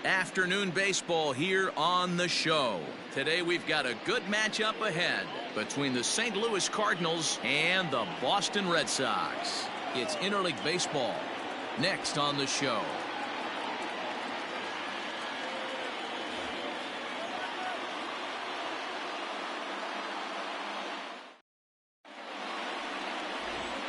Afternoon baseball here on the show. Today we've got a good matchup ahead between the St. Louis Cardinals and the Boston Red Sox. It's interleague baseball next on the show.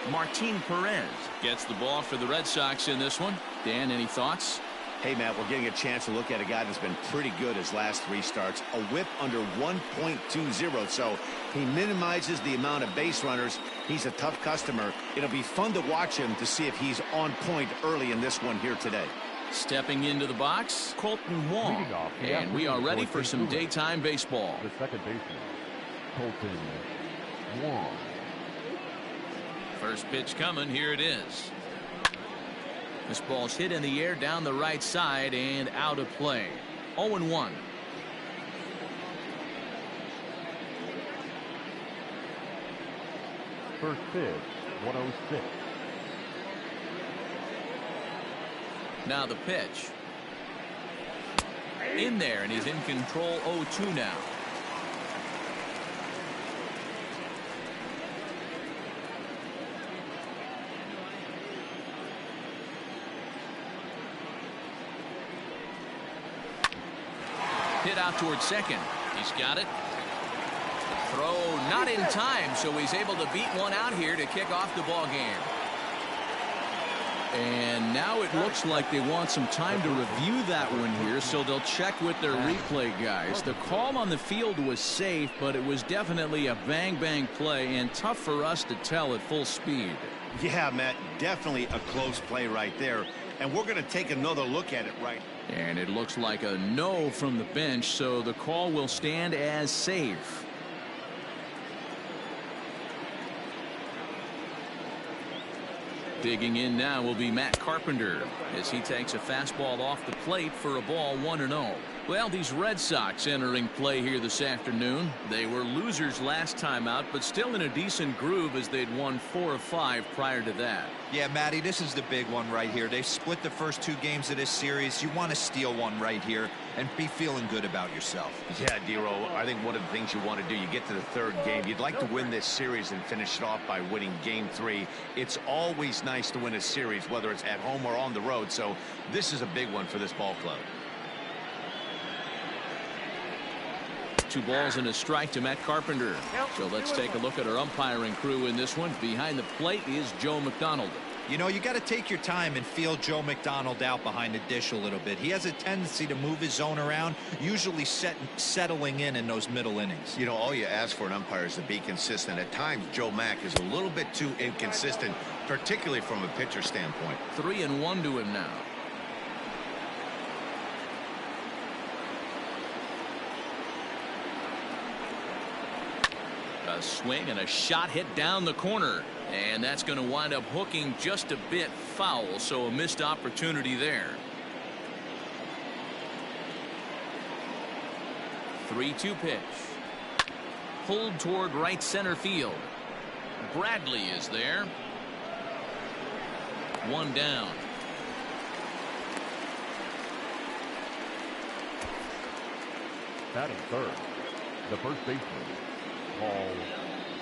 M.PEREZ gets the ball for the Red Sox in this one. Dan, any thoughts? Hey, Matt, we're getting a chance to look at a guy that's been pretty good his last 3 starts. A whip under 1.20, so he minimizes the amount of base runners. He's a tough customer. It'll be fun to watch him to see if he's on point early in this one here today. Stepping into the box, Colton Wong. And we are ready for some daytime baseball. The second baseman, Colton Wong. First pitch coming. Here it is. This ball's hit in the air down the right side and out of play. 0-1. First pitch, 106. Now the pitch. In there, and he's in control. 0-2 now. Hit out towards second. He's got it. Throw not in time, so he's able to beat one out here to kick off the ball game. And now it looks like they want some time to review that one here, so they'll check with their replay guys. The call on the field was safe, but it was definitely a bang-bang play and tough for us to tell at full speed. Yeah, Matt, definitely a close play right there. And we're going to take another look at it right now. And it looks like a no from the bench, so the call will stand as safe. Digging in now will be Matt Carpenter as he takes a fastball off the plate for a ball 1-0. Well, these Red Sox entering play here this afternoon. They were losers last time out, but still in a decent groove as they'd won 4 of 5 prior to that. Yeah, Matty, this is the big one right here. They've split the first 2 games of this series. You want to steal one right here and be feeling good about yourself. Yeah, Dero, I think one of the things you want to do, you get to the 3rd game, you'd like to win this series and finish it off by winning game 3. It's always nice to win a series, whether it's at home or on the road, so this is a big one for this ball club. 2 balls and a strike to Matt Carpenter. So let's take a look at our umpiring crew in this one. Behind the plate is Joe McDonald. You know, you got to take your time and feel Joe McDonald out behind the dish a little bit. He has a tendency to move his zone around, usually settling in those middle innings. You know, all you ask for an umpire is to be consistent. At times, Joe Mack is a little bit too inconsistent, particularly from a pitcher standpoint. 3-1 to him now. A swing and a shot hit down the corner, and that's going to wind up hooking just a bit foul, so a missed opportunity there. 3-2 pitch. Pulled toward right center field. Bradley is there. 1 down. Batting third, the first baseman, Paul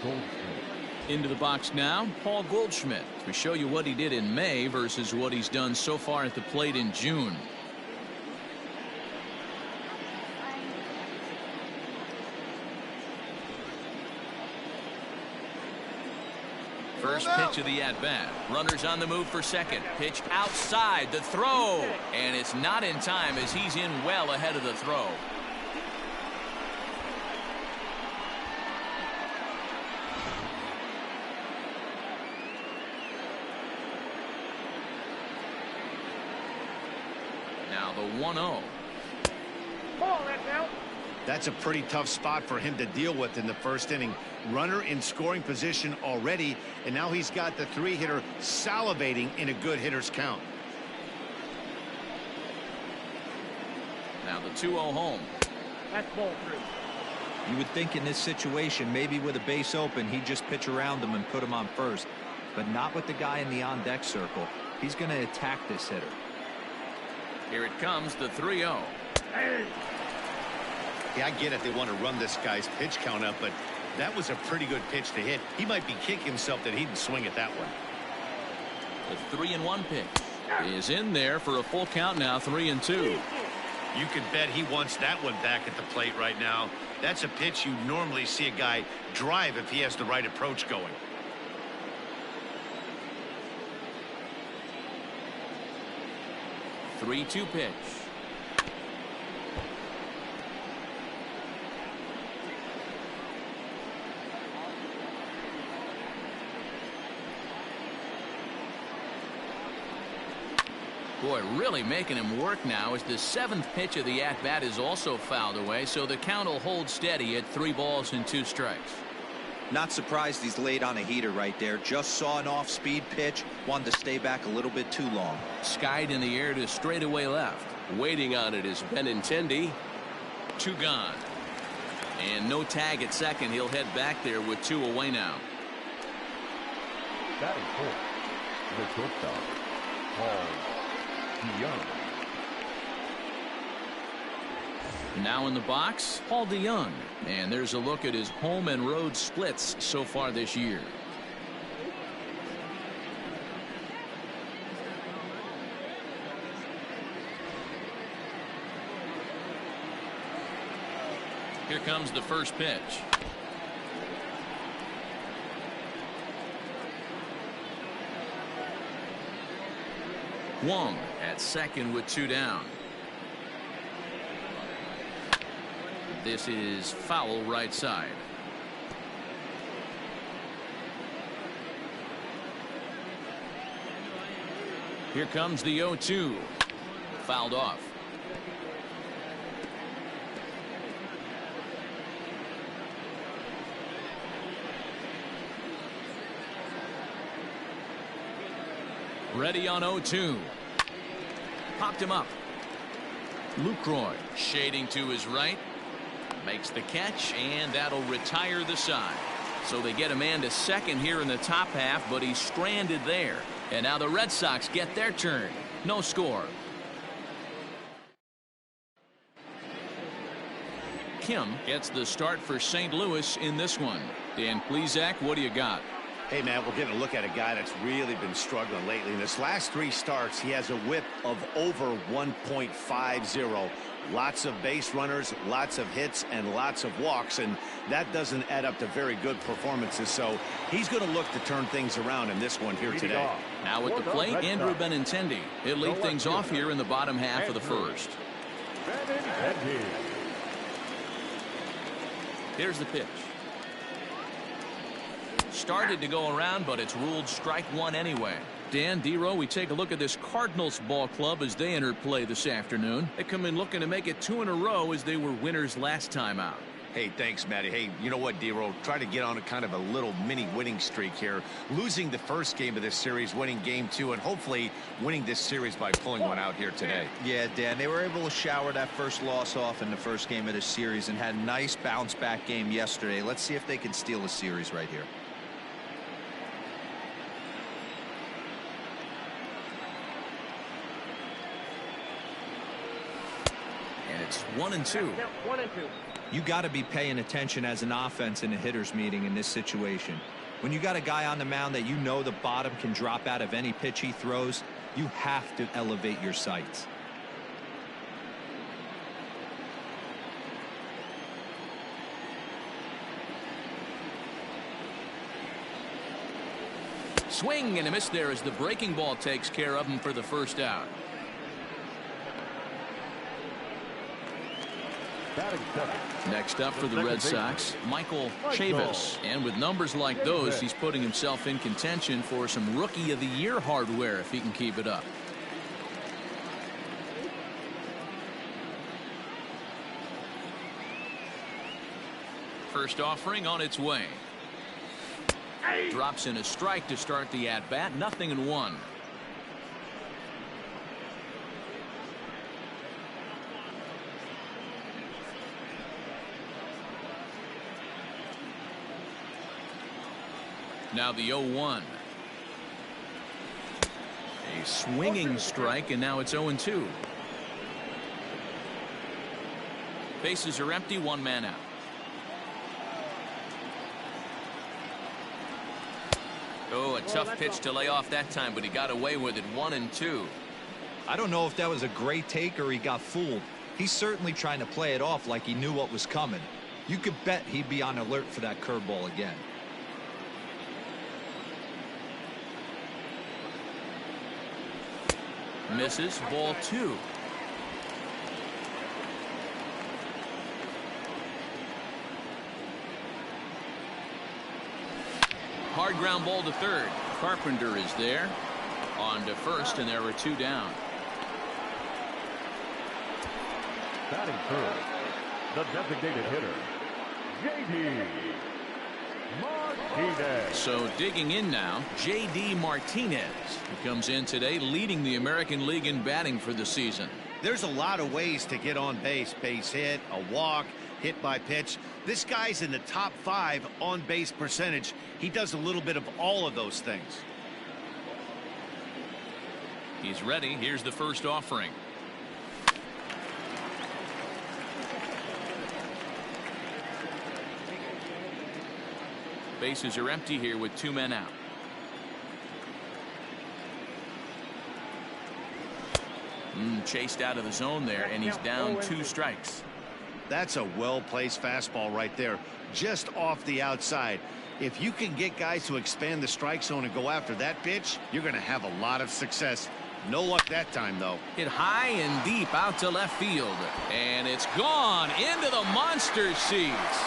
Goldschmidt. Into the box now, Paul Goldschmidt, to show you what he did in May versus what he's done so far at the plate in June. First pitch of the at-bat. Runners on the move for second. Pitch outside. The throw. And it's not in time as he's in well ahead of the throw. Now the 1-0. That's a pretty tough spot for him to deal with in the first inning. Runner in scoring position already, and now he's got the 3-hitter salivating in a good hitter's count. Now the 2-0 home. That's ball 3. You would think in this situation, maybe with a base open, he'd just pitch around him and put him on first, but not with the guy in the on-deck circle. He's going to attack this hitter. Here it comes, the 3-0. Yeah, I get it. They want to run this guy's pitch count up, but that was a pretty good pitch to hit. He might be kicking himself that he didn't swing at that one. The 3-1 pitch is in there for a full count now, 3-2. You can bet he wants that one back at the plate right now. That's a pitch you normally see a guy drive if he has the right approach going. The 3-2 pitch. Boy, really making him work now as the 7th pitch of the at-bat is also fouled away, so the count will hold steady at 3 balls and 2 strikes. Not surprised he's laid on a heater right there. Just saw an off-speed pitch. Wanted to stay back a little bit too long. Skied in the air to straightaway left. Waiting on it is Benintendi. 2 gone. And no tag at second. He'll head back there with 2 away now. Batting fourth, the shortstop, Paul DeYoung. Now in the box, Paul DeYoung. And there's a look at his home and road splits so far this year. Here comes the first pitch. Wong at second with 2 down. This is foul right side. Here comes the 0-2. Fouled off. Ready on 0-2. Popped him up. Lucroy shading to his right. Makes the catch, and that'll retire the side. So they get a man to second here in the top half, but he's stranded there. And now the Red Sox get their turn. No score. Kim gets the start for St. Louis in this one. Dan Plesac, what do you got? Hey, man, we're getting a look at a guy that's really been struggling lately. In his last 3 starts, he has a whip of over 1.50. Lots of base runners, lots of hits, and lots of walks, and that doesn't add up to very good performances. So he's going to look to turn things around in this one here today. Now at the plate, Andrew Benintendi. He'll lead things off here in the bottom half of the first. Here's the pitch. Started to go around, but it's ruled strike 1 anyway. Dan, D-Row, we take a look at this Cardinals ball club as they enter play this afternoon. They come in looking to make it 2 in a row as they were winners last time out. Hey, thanks, Matty. Hey, you know what, D-Row? Try to get on a kind of a little mini winning streak here. Losing the first game of this series, winning game 2, and hopefully winning this series by pulling one out here today. Yeah, Dan, they were able to shower that first loss off in the first game of this series and had a nice bounce-back game yesterday. Let's see if they can steal a series right here. It's 1-2. You got to be paying attention as an offense in a hitter's meeting in this situation. When you got a guy on the mound that you know the bottom can drop out of any pitch he throws, you have to elevate your sights. Swing and a miss there as the breaking ball takes care of him for the first out. Next up for the Red Sox, Michael Chavis. And with numbers like those, he's putting himself in contention for some Rookie of the Year hardware if he can keep it up. First offering on its way. Drops in a strike to start the at-bat. 0-1. Now the 0-1. A swinging strike, and now it's 0-2. Bases are empty, one man out. Oh, a tough pitch to lay off that time, but he got away with it. 1-2. I don't know if that was a great take or he got fooled. He's certainly trying to play it off like he knew what was coming. You could bet he'd be on alert for that curveball again. Misses, ball 2. Hard ground ball to third. Carpenter is there. On to first, and there were 2 down. Batting first, the designated hitter, J.D. Martinez. So digging in now, J.D. Martinez, who comes in today leading the American League in batting for the season. There's a lot of ways to get on base. Base hit, a walk, hit by pitch. This guy's in the top 5 on base percentage. He does a little bit of all of those things. He's ready. Here's the first offering. Bases are empty here with 2 men out. Chased out of the zone there, and he's down 2 strikes. That's a well-placed fastball right there, just off the outside. If you can get guys to expand the strike zone and go after that pitch, you're going to have a lot of success. No luck that time, though. Hit high and deep out to left field, and it's gone into the monster seats.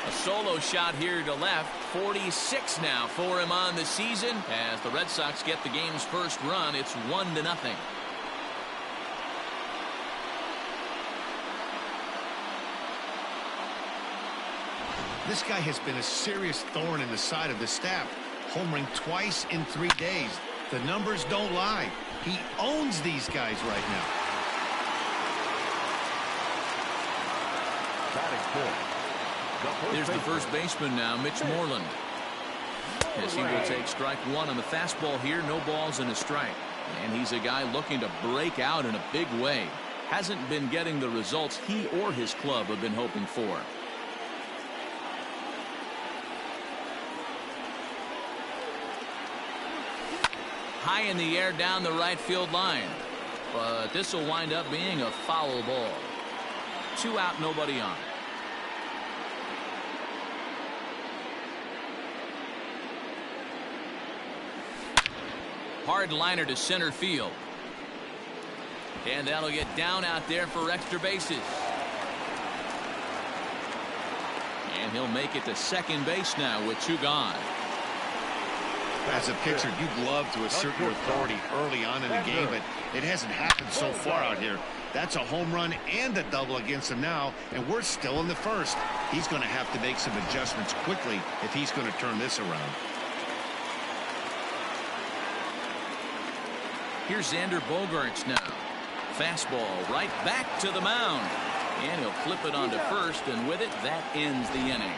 A solo shot here to left. 46 now for him on the season. As the Red Sox get the game's first run, it's 1-0. This guy has been a serious thorn in the side of the staff, homering twice in 3 days. The numbers don't lie. He owns these guys right now. Batting fifth. Here's the first baseman now, Mitch Moreland. As he will take strike 1 on the fastball here. No balls and a strike. And he's a guy looking to break out in a big way. Hasn't been getting the results he or his club have been hoping for. High in the air down the right field line. But this will wind up being a foul ball. 2 out, nobody on. Hard liner to center field. And that'll get down out there for extra bases. And he'll make it to second base now with 2 gone. As a pitcher, you'd love to assert your authority early on in the game, but it hasn't happened so far out here. That's a home run and a double against him now, and we're still in the first. He's going to have to make some adjustments quickly if he's going to turn this around. Here's Xander Bogaerts now. Fastball right back to the mound. And he'll flip it onto first, and with it, that ends the inning.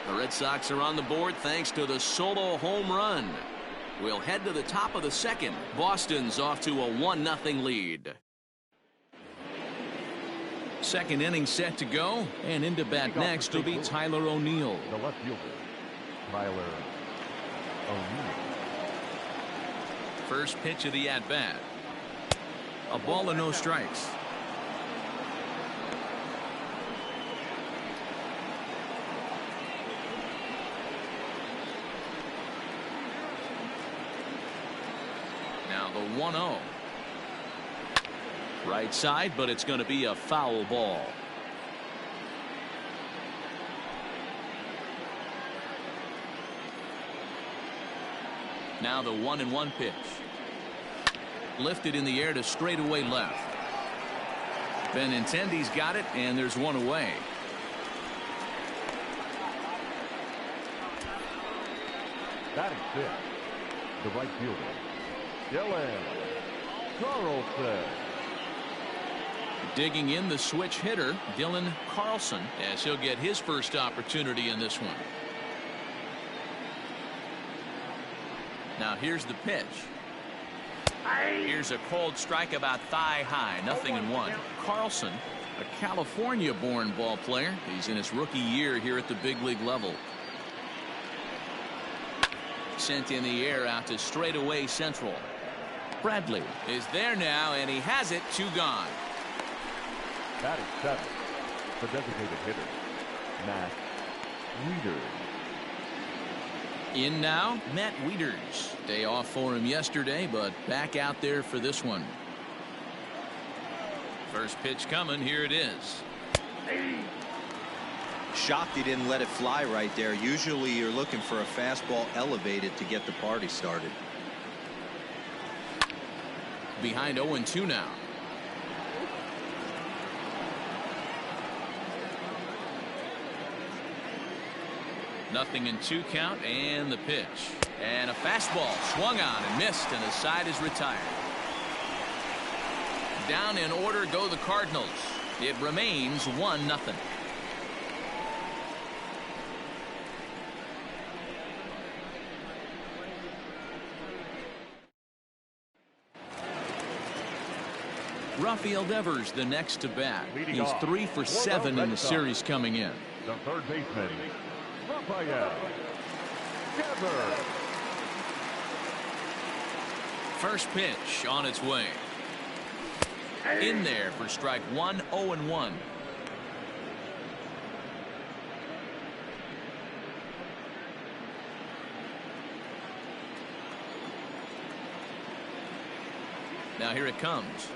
The Red Sox are on the board thanks to the solo home run. We'll head to the top of the second. Boston's off to a 1-0 lead. Second inning set to go, and into bat next will be Tyler O'Neill. The left fielder, Tyler O'Neill. First pitch of the at-bat. A ball and no strikes. Now the 1-0. Right side, but it's going to be a foul ball. Now the 1-1 pitch. Lifted in the air to straightaway left. Benintendi's got it, and there's one away. Batting fifth, the right fielder, Dylan Carlson. Digging in the switch hitter, Dylan Carlson, as he'll get his first opportunity in this one. Now here's the pitch. Here's a cold strike about thigh high. 0-1. Carlson, a California-born ball player. He's in his rookie year here at the big league level. Sent in the air out to straightaway central. Bradley is there now, and he has it. 2 gone. Batting 7, the designated hitter, Matt Wieters. In now, Matt Wieters. Day off for him yesterday, but back out there for this one. First pitch coming. Here it is. Shocked he didn't let it fly right there. Usually you're looking for a fastball elevated to get the party started. Behind 0-2 now. Nothing in 2 count, and the pitch. And a fastball swung on and missed, and the side is retired. Down in order go the Cardinals. It remains 1-0. Rafael Devers the next to bat. He's 3 for 7 in the series coming in. The third baseman, Rafael Devers. First pitch on its way. In there for strike 1. 0-1. Now here it comes.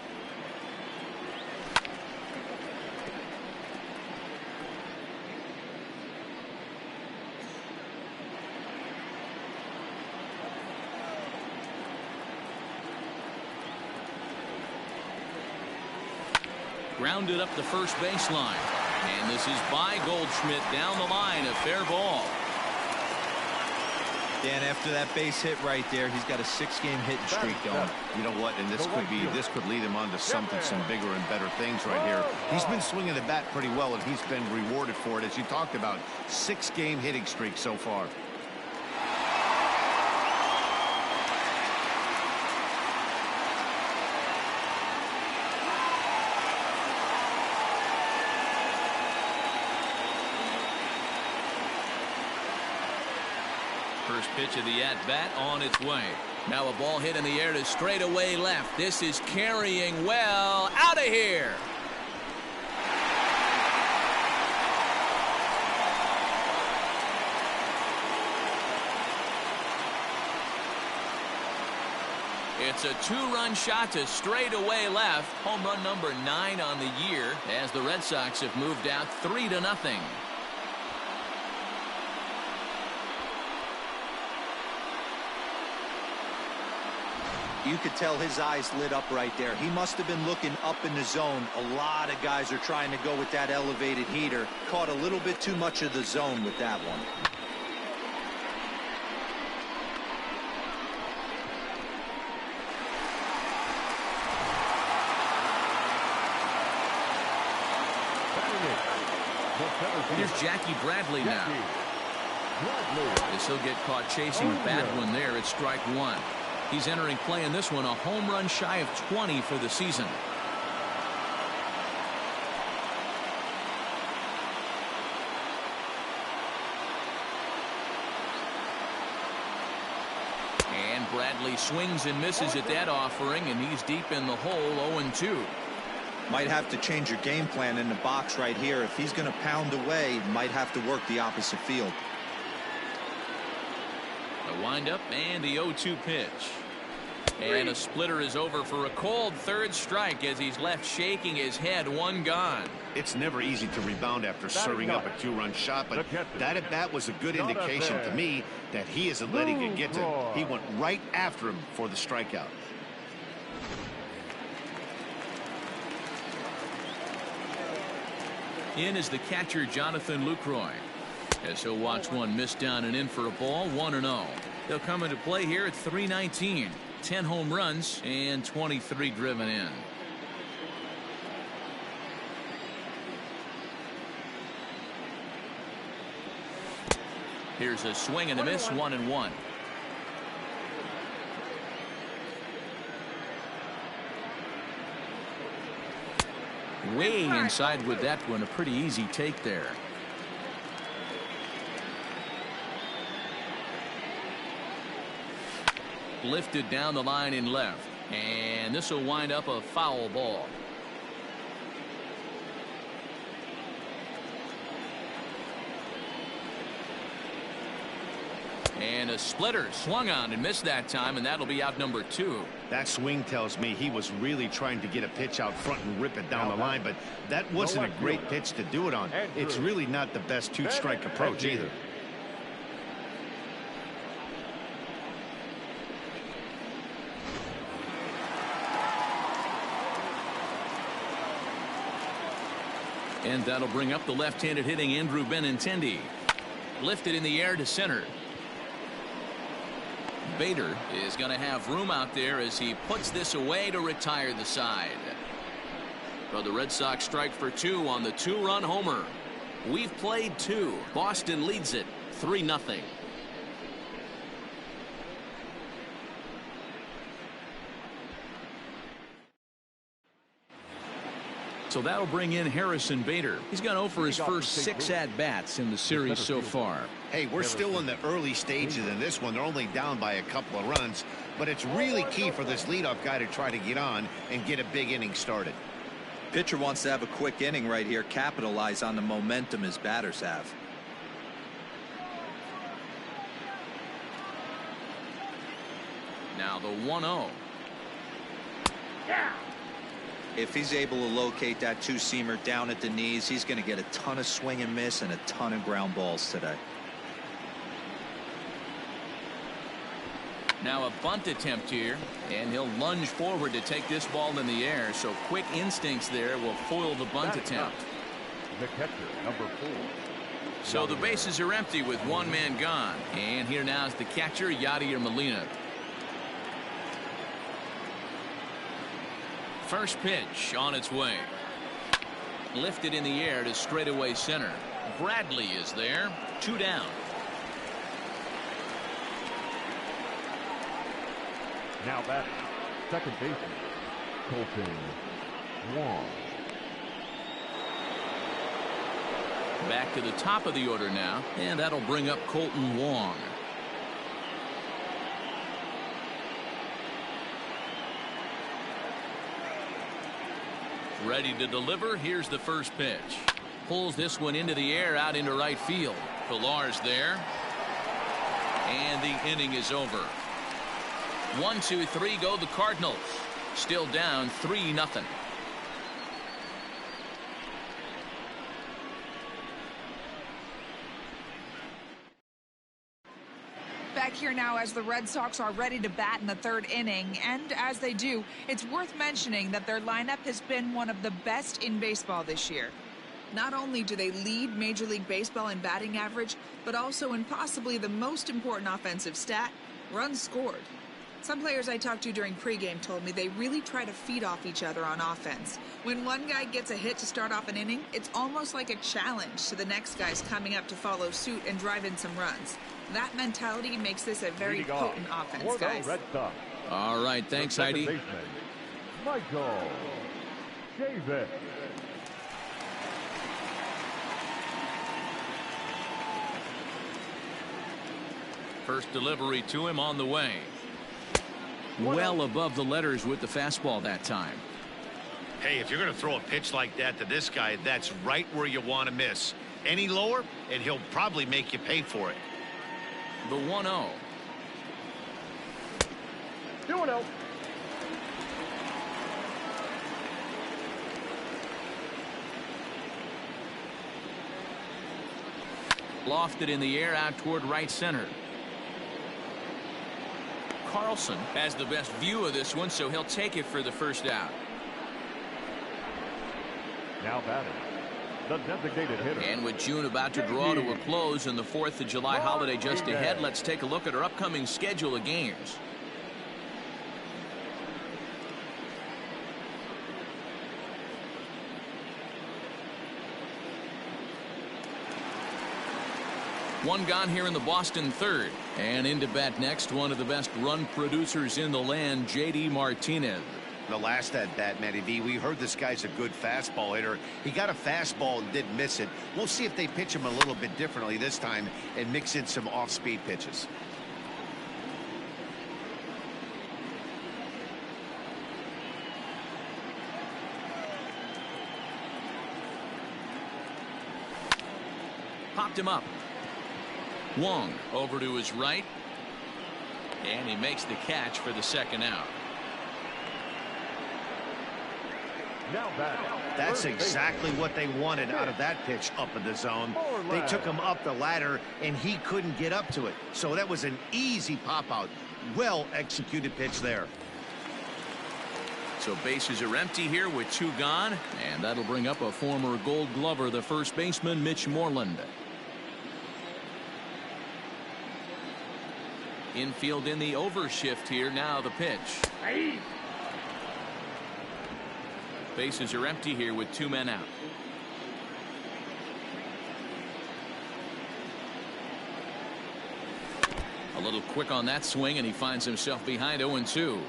Grounded up the first baseline. And this is by Goldschmidt down the line. A fair ball. Dan, after that base hit right there, he's got a 6-game hitting streak going. You know what? And this could lead him on to some bigger and better things right here. He's been swinging the bat pretty well, and he's been rewarded for it, as you talked about. 6-game hitting streak so far. First pitch of the at-bat on its way. Now a ball hit in the air to straightaway left. This is carrying well. Out of here. It's a 2-run shot to straightaway left. Home run number 9 on the year, as the Red Sox have moved out 3-0. You could tell his eyes lit up right there. He must have been looking up in the zone. A lot of guys are trying to go with that elevated heater. Caught a little bit too much of the zone with that one. Here's Jackie Bradley now. As he'll get caught chasing a bad one there at strike 1. He's entering play in this one, a home run shy of 20 for the season. And Bradley swings and misses at that offering, and he's deep in the hole. 0-2. Might have to change your game plan in the box right here. If he's going to pound away, might have to work the opposite field. The windup and the 0-2 pitch. And a splitter is over for a cold third strike as he's left shaking his head. 1 gone. It's never easy to rebound after serving up a 2-run shot, but that at bat was a good indication to me that he isn't letting it get to him. He went right after him for the strikeout. In is the catcher, Jonathan Lucroy, as he'll watch one miss down and in for a ball. 1-0. They'll come into play here at 319. 10 home runs and 23 driven in. Here's a swing and a miss. 1-1. Way inside with that one. A pretty easy take there. Lifted down the line in left. And this will wind up a foul ball. And a splitter swung on and missed that time, and that'll be out number 2. That swing tells me he was really trying to get a pitch out front and rip it down the line, but that wasn't a great pitch to do it on. It's really not the best two-strike approach either. And that'll bring up the left-handed hitting Andrew Benintendi. Lifted in the air to center. Bader is going to have room out there as he puts this away to retire the side. Well, the Red Sox strike for 2 on the 2-run homer. We've played 2. Boston leads it 3-0. So that'll bring in Harrison Bader. He's gone over his first 6 at-bats in the series so far. Hey, we're still in the early stages in this one. They're only down by a couple of runs, but it's really key for this leadoff guy to try to get on and get a big inning started. Pitcher wants to have a quick inning right here, capitalize on the momentum his batters have. Now the 1-0. Yeah. If he's able to locate that two-seamer down at the knees, he's going to get a ton of swing and miss and a ton of ground balls today. Now a bunt attempt here, and he'll lunge forward to take this ball in the air, so quick instincts there will foil the bunt attempt. The catcher, number 4. So the bases are empty with one man gone, and here now is the catcher, Yadier Molina. First pitch on its way. Lifted in the air to straightaway center. Bradley is there. 2 down. Now batting, second baseman, Colton Wong. Back to the top of the order now, and that'll bring up Colton Wong. Ready to deliver. Here's the first pitch. Pulls this one into the air out into right field. Pillar's there. And the inning is over. 1, 2, 3 go the Cardinals. Still down 3-0. Back here now as the Red Sox are ready to bat in the 3rd inning, and as they do, it's worth mentioning that their lineup has been one of the best in baseball this year. Not only do they lead Major League Baseball in batting average, but also in possibly the most important offensive stat, runs scored. Some players I talked to during pregame told me they really try to feed off each other on offense. When one guy gets a hit to start off an inning, it's almost like a challenge to the next guys coming up to follow suit and drive in some runs. That mentality makes this a very potent offense, guys. All right, thanks, Heidi. Michael Davis. First delivery to him on the way. Well above the letters with the fastball that time. Hey, if you're going to throw a pitch like that to this guy, that's right where you want to miss. Any lower, and he'll probably make you pay for it. The 1-0. 2-0. Lofted in the air out toward right center. Carlson has the best view of this one, so he'll take it for the first out. Now batting, the designated hitter. And with June about to draw to a close and the 4th of July holiday just ahead, let's take a look at our upcoming schedule of games. One gone here in the Boston 3rd. And into bat next, one of the best run producers in the land, J.D. Martinez. The last at bat, Matty V, we heard this guy's a good fastball hitter. He got a fastball and didn't miss it. We'll see if they pitch him a little bit differently this time and mix in some off-speed pitches. Popped him up. Wong over to his right. And he makes the catch for the second out. Now back. That's exactly what they wanted out of that pitch up in the zone. They took him up the ladder, and he couldn't get up to it. So that was an easy pop-out. Well-executed pitch there. So bases are empty here with 2 gone. And that'll bring up a former Gold Glover, the first baseman, Mitch Moreland. Infield in the overshift here. Now the pitch. Bases are empty here with 2 men out. A little quick on that swing, and he finds himself behind 0-2.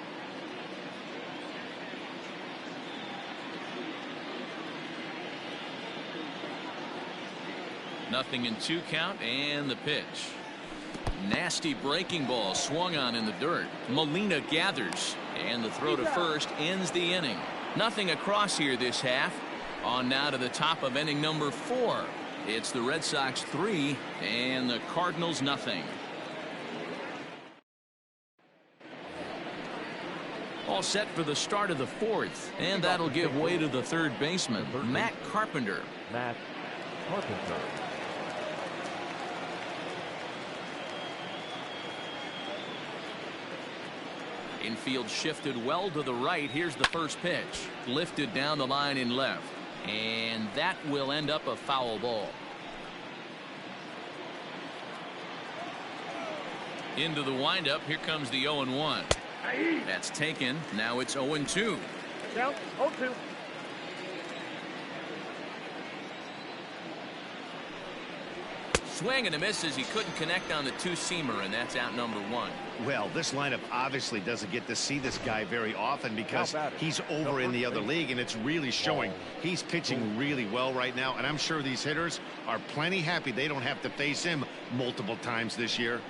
Nothing in 2 count, and the pitch. Nasty breaking ball swung on in the dirt. Molina gathers, and the throw to first ends the inning. Nothing across here this half. On now to the top of inning number 4. It's the Red Sox 3 and the Cardinals nothing. All set for the start of the 4th, and that'll give way to the third baseman, Matt Carpenter. Matt Carpenter. Infield shifted well to the right. Here's the first pitch. Lifted down the line in left. And that will end up a foul ball. Into the windup. Here comes the 0-1. That's taken. Now it's 0-2. Count 0-2. Swing and a miss as he couldn't connect on the 2-seamer, and that's out number 1. Well, this lineup obviously doesn't get to see this guy very often because he's over in the other league, and it's really showing. He's pitching really well right now, and I'm sure these hitters are plenty happy they don't have to face him multiple times this year.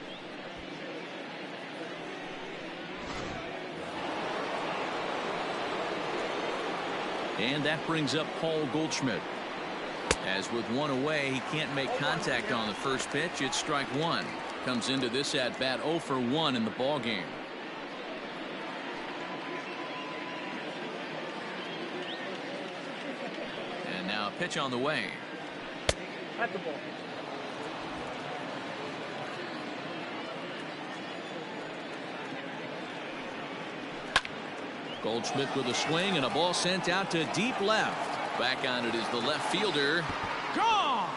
And that brings up Paul Goldschmidt. As with 1 away, he can't make contact on the first pitch. It's strike 1. Comes into this at bat 0 for 1 in the ball game. And now a pitch on the way. At the ball. Goldschmidt with a swing and a ball sent out to deep left. Back on it is the left fielder. Gone!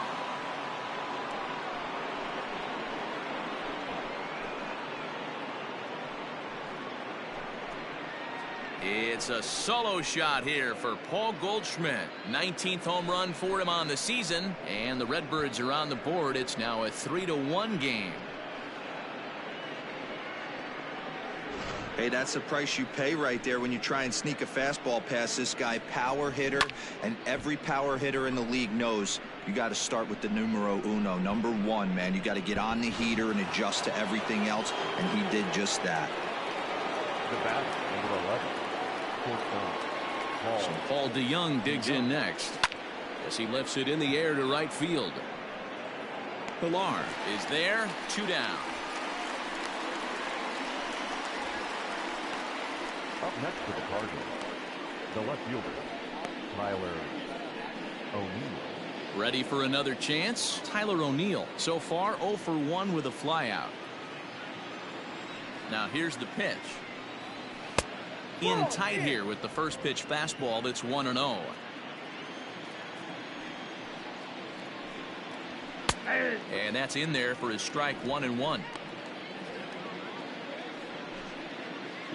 It's a solo shot here for Paul Goldschmidt. 19th home run for him on the season, and the Redbirds are on the board. It's now a 3-1 game. Hey, that's the price you pay right there when you try and sneak a fastball past this guy. Power hitter, and every power hitter in the league knows you got to start with the numero uno, number 1, man. You got to get on the heater and adjust to everything else, and he did just that. The bat, number 11. So Paul DeYoung digs in next as he lifts it in the air to right field. Pilar is there. 2 down. Up next for the Cardinals, the left fielder, Tyler O'Neill. Ready for another chance? Tyler O'Neill so far 0 for 1 with a flyout. Now here's the pitch. In tight here with the first pitch fastball. That's 1-0. And that's in there for his strike 1-1.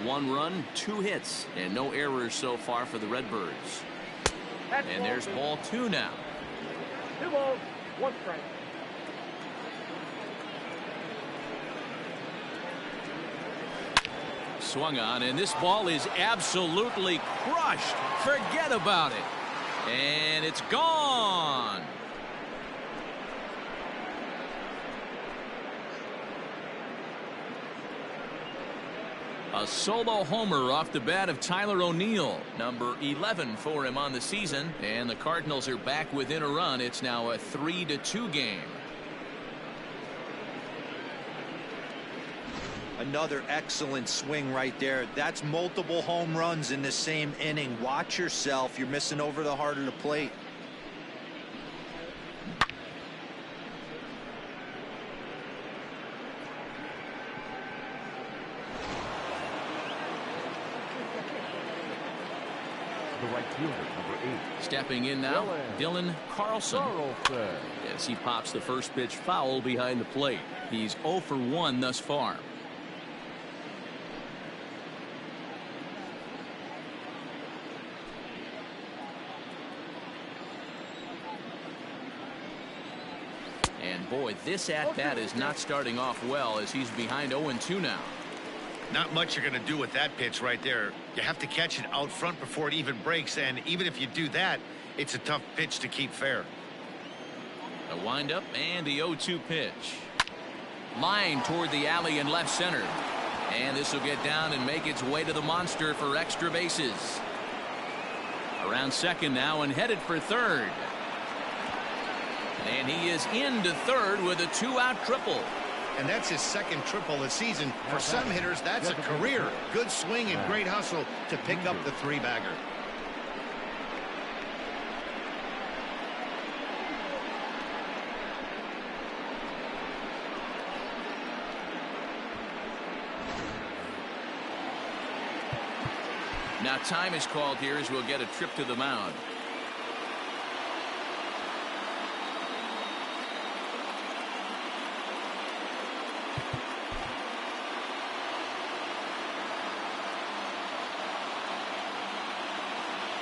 1 run, 2 hits, and no errors so far for the Redbirds. And there's ball 2 now. 2 balls, 1 strike. swung on, and this ball is absolutely crushed. Forget about it. And it's gone. A solo homer off the bat of Tyler O'Neill, number 11 for him on the season, and the Cardinals are back within a run. It's now a 3-2 game. Another excellent swing right there. That's multiple home runs in the same inning. Watch yourself. You're missing over the heart of the plate. The right fielder, number 8. Stepping in now, Dylan Carlson. Carlson. As he pops the first pitch foul behind the plate. He's 0 for 1 thus far. And boy, this at-bat is not starting off well as he's behind 0-2 now. Not much you're going to do with that pitch right there. You have to catch it out front before it even breaks, and even if you do that, it's a tough pitch to keep fair. A windup and the 0-2 pitch. Line toward the alley in left center. And this will get down and make its way to the monster for extra bases. Around second now and headed for third. And he is into third with a 2-out triple. And that's his second triple this season. For some hitters, that's a career. Good swing and great hustle to pick up the 3-bagger. Now time is called here as we'll get a trip to the mound.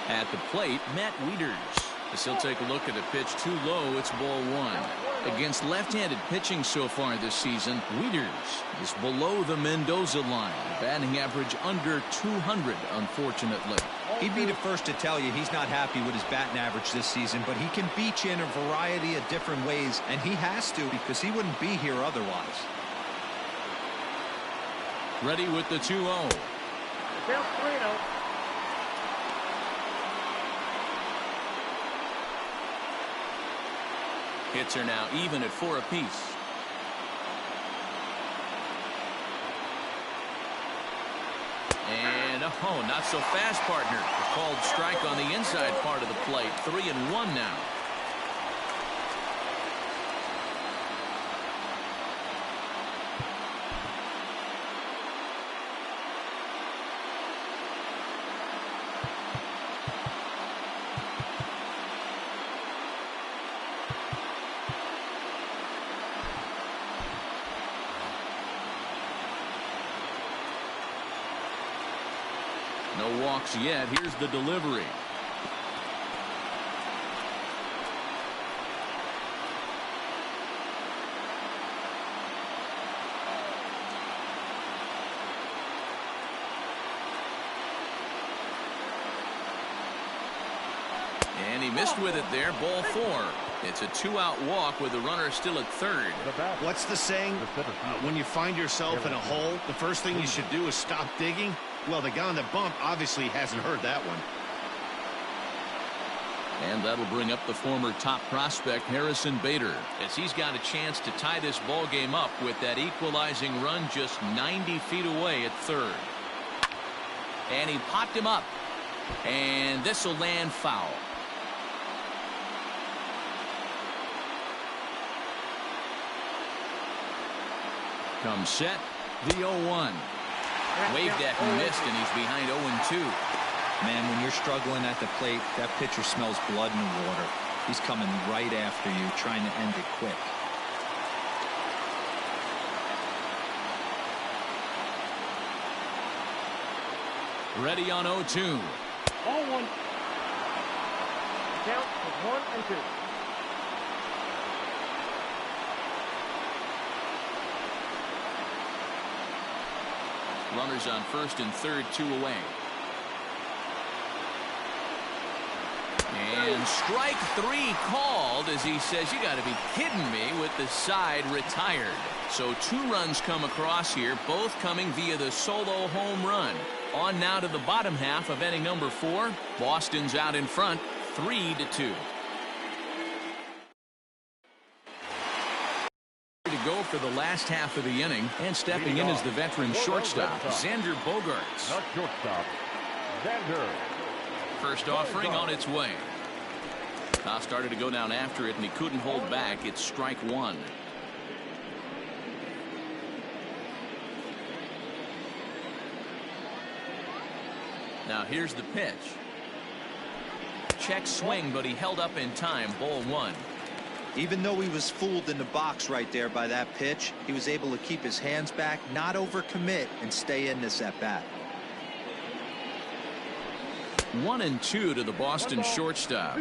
At the plate, Matt Wieters. As he'll take a look at a pitch too low, it's ball 1. Against left-handed pitching so far this season, Wieters is below the Mendoza line. Batting average under 200, unfortunately. He'd be the first to tell you he's not happy with his batting average this season, but he can beat you in a variety of different ways, and he has to because he wouldn't be here otherwise. Ready with the 2-0. Hits are now even at 4 apiece. And oh, not so fast, partner. A called strike on the inside part of the plate. 3-1 now. No walks yet. Here's the delivery. And he missed with it there. Ball 4. It's a 2-out walk with the runner still at third. What's the saying? When you find yourself in a hole, the first thing you should do is stop digging. Well, the guy on the bump obviously hasn't heard that one. And that'll bring up the former top prospect Harrison Bader as he's got a chance to tie this ball game up with that equalizing run just 90 feet away at third. And he popped him up. And this will land foul. Comes set, the 0-1. Waved at and missed, and he's behind 0-2. Man, when you're struggling at the plate, that pitcher smells blood in the water. He's coming right after you, trying to end it quick. Ready on 0-2. Ball 1. Count is 1-2. Runners on first and third, 2 away. And strike 3 called as he says, you got to be kidding me, with the side retired. So 2 runs come across here, both coming via the solo home run. On now to the bottom half of inning number 4. Boston's out in front, 3-2. To go for the last half of the inning, and stepping in is the veteran shortstop, Xander Bogaerts. Not shortstop, Xander. First offering on its way. Started to go down after it, and he couldn't hold back. It's strike 1. Now here's the pitch. Check swing, but he held up in time. Ball 1. Even though he was fooled in the box right there by that pitch, he was able to keep his hands back, not overcommit, and stay in this at bat. 1-2 to the Boston shortstop.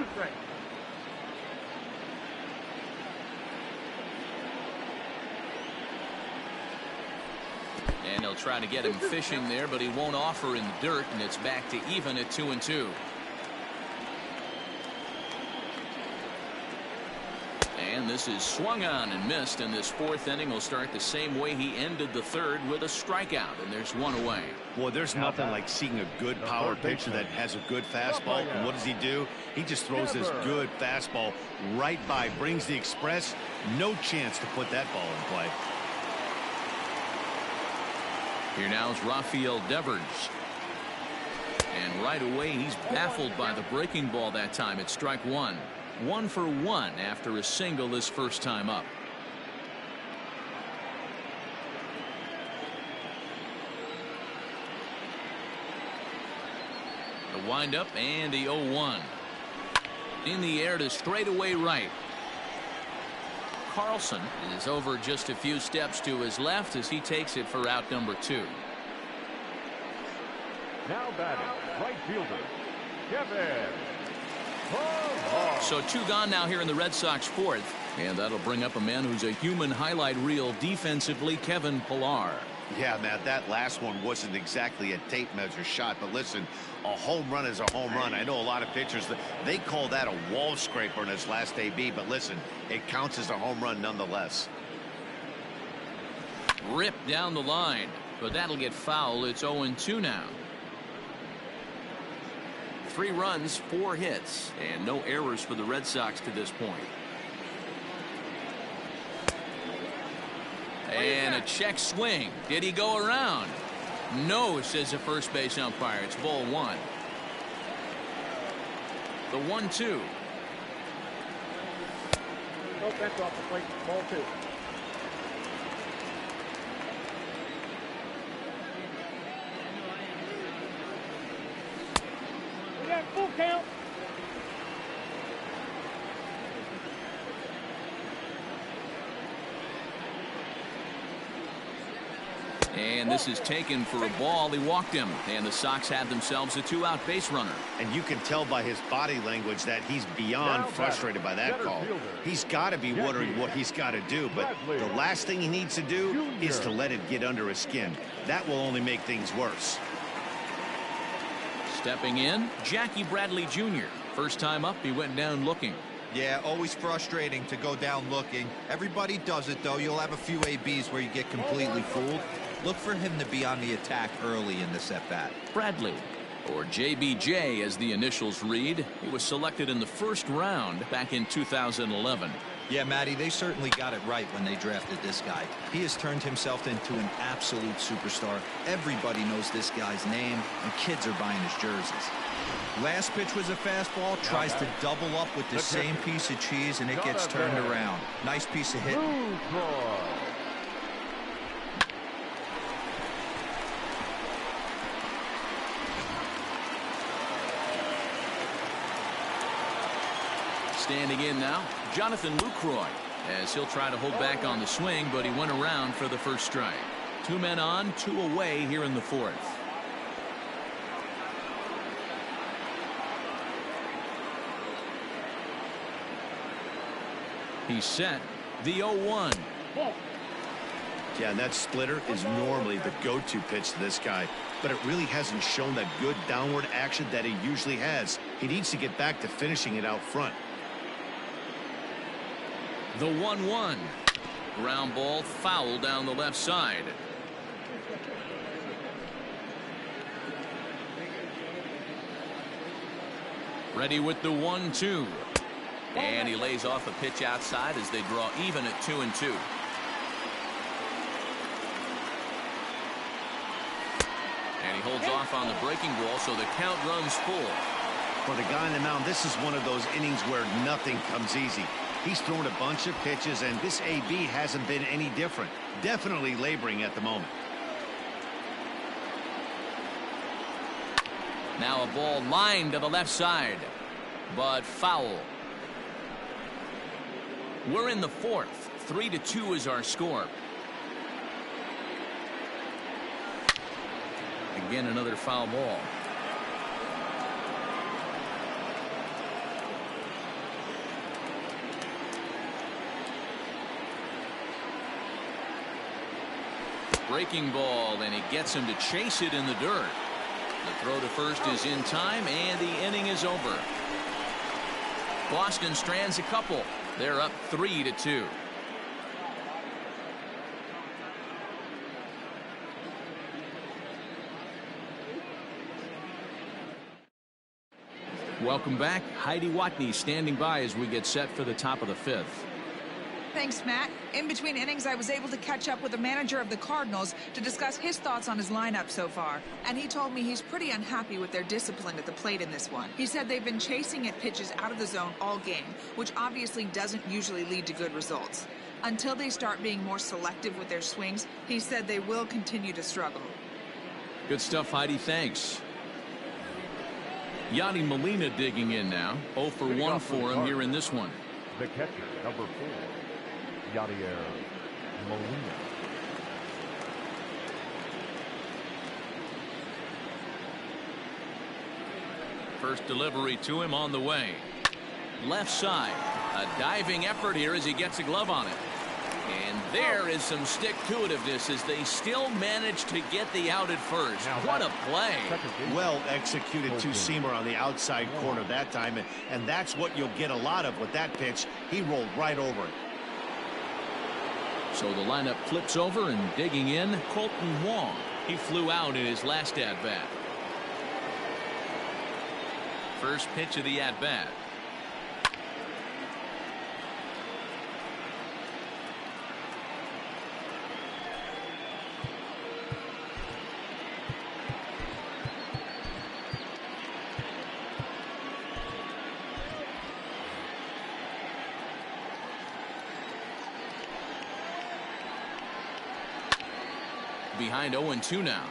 And they'll try to get him fishing there, but he won't offer in the dirt, and it's back to even at 2-2. And this is swung on and missed, and this 4th inning will start the same way he ended the 3rd, with a strikeout, and there's 1 away. Well, there's nothing like seeing a good power pitcher that has a good fastball. And what does he do? He just throws this good fastball right by, brings the express. No chance to put that ball in play. Here now is Rafael Devers. And right away, he's baffled by the breaking ball that time. It's strike 1. 1 for 1 after a single his first time up. The windup and the 0-1. In the air to straightaway right. Carlson is over just a few steps to his left as he takes it for out number 2. Now batting, right fielder, Kevin. So 2 gone now here in the Red Sox 4th, and that'll bring up a man who's a human highlight reel defensively, Kevin Pillar. Yeah, Matt, that last one wasn't exactly a tape measure shot, but listen, a home run is a home run. I know a lot of pitchers, they call that a wall scraper in his last AB, but listen, it counts as a home run nonetheless. Ripped down the line, but that'll get foul. It's 0-2 now. 3 runs, 4 hits, and no errors for the Red Sox to this point. And a check swing. Did he go around? No, says the first base umpire. It's ball 1. The 1-2. Nope, that's off the plate. Ball 2. We got full count. And this is taken for a ball. He walked him, and the Sox have themselves a 2-out base runner. And you can tell by his body language that he's beyond frustrated by that call. He's got to be wondering what he's got to do, but the last thing he needs to do is to let it get under his skin. That will only make things worse. Stepping in, Jackie Bradley Jr. First time up, he went down looking. Yeah, always frustrating to go down looking. Everybody does it, though. You'll have a few ABs where you get completely fooled. Look for him to be on the attack early in this at-bat. Bradley, or JBJ as the initials read. He was selected in the 1st round back in 2011. Yeah, Matty, they certainly got it right when they drafted this guy. He has turned himself into an absolute superstar. Everybody knows this guy's name, and kids are buying his jerseys. Last pitch was a fastball, tries to double up with the same piece of cheese, and it gets turned around. Nice piece of hit. Standing in now, Jonathan Lucroy, as he'll try to hold back on the swing, but he went around for the first strike. 2 men on, 2 away here in the 4th. He's set. The 0-1. Yeah, and that splitter is normally the go-to pitch to this guy, but it really hasn't shown that good downward action that he usually has. He needs to get back to finishing it out front. The 1-1. Ground ball foul down the left side. Ready with the 1-2. And he lays off a pitch outside as they draw even at 2-2. And he holds off on the breaking ball, so the count runs full. For the guy on the mound, this is one of those innings where nothing comes easy. He's thrown a bunch of pitches, and this AB hasn't been any different. Definitely laboring at the moment. Now a ball lined to the left side, but foul. We're in the fourth. 3-2 is our score. Again, another foul ball. Breaking ball, and he gets him to chase it in the dirt. The throw to first is in time, and the inning is over. Boston strands a couple. They're up 3-2. Welcome back. Heidi Watney standing by as we get set for the top of the fifth. Thanks, Matt. In between innings, I was able to catch up with the manager of the Cardinals to discuss his thoughts on his lineup so far. And he told me he's pretty unhappy with their discipline at the plate in this one. He said they've been chasing at pitches out of the zone all game, which obviously doesn't usually lead to good results. Until they start being more selective with their swings, he said they will continue to struggle. Good stuff, Heidi. Thanks. Yadi Molina digging in now. 0 for 1 for him here in this one. The catcher, number 4, Yadier Molina. First delivery to him on the way. Left side. A diving effort here as he gets a glove on it. And there is some stick-to-itiveness as they still manage to get the out at first. What a play. Well executed two-seamer on the outside corner that time, and that's what you'll get a lot of with that pitch. He rolled right over it. So the lineup flips over, and digging in, Colton Wong. He flew out in his last at-bat. First pitch of the at-bat. Behind 0-2 now.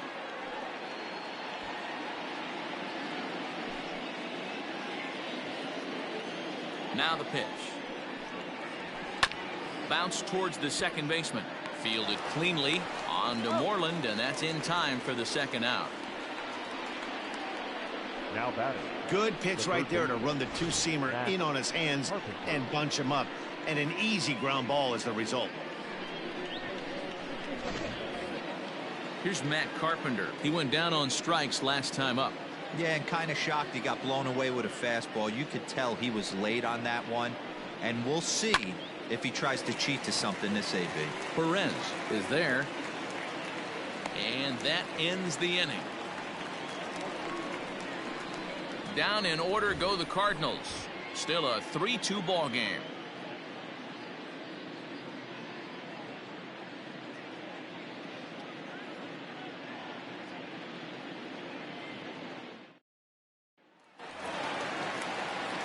Now the pitch. Bounce towards the second baseman. Fielded cleanly on to Moreland, and that's in time for the second out. Now batting. Good pitch right there to run the two-seamer in on his hands and bunch him up. And an easy ground ball is the result. Here's Matt Carpenter. He went down on strikes last time up. Yeah, and kind of shocked he got blown away with a fastball. You could tell he was late on that one. And we'll see if he tries to cheat to something this AB. Perez is there. And that ends the inning. Down in order go the Cardinals. Still a 3-2 ball game.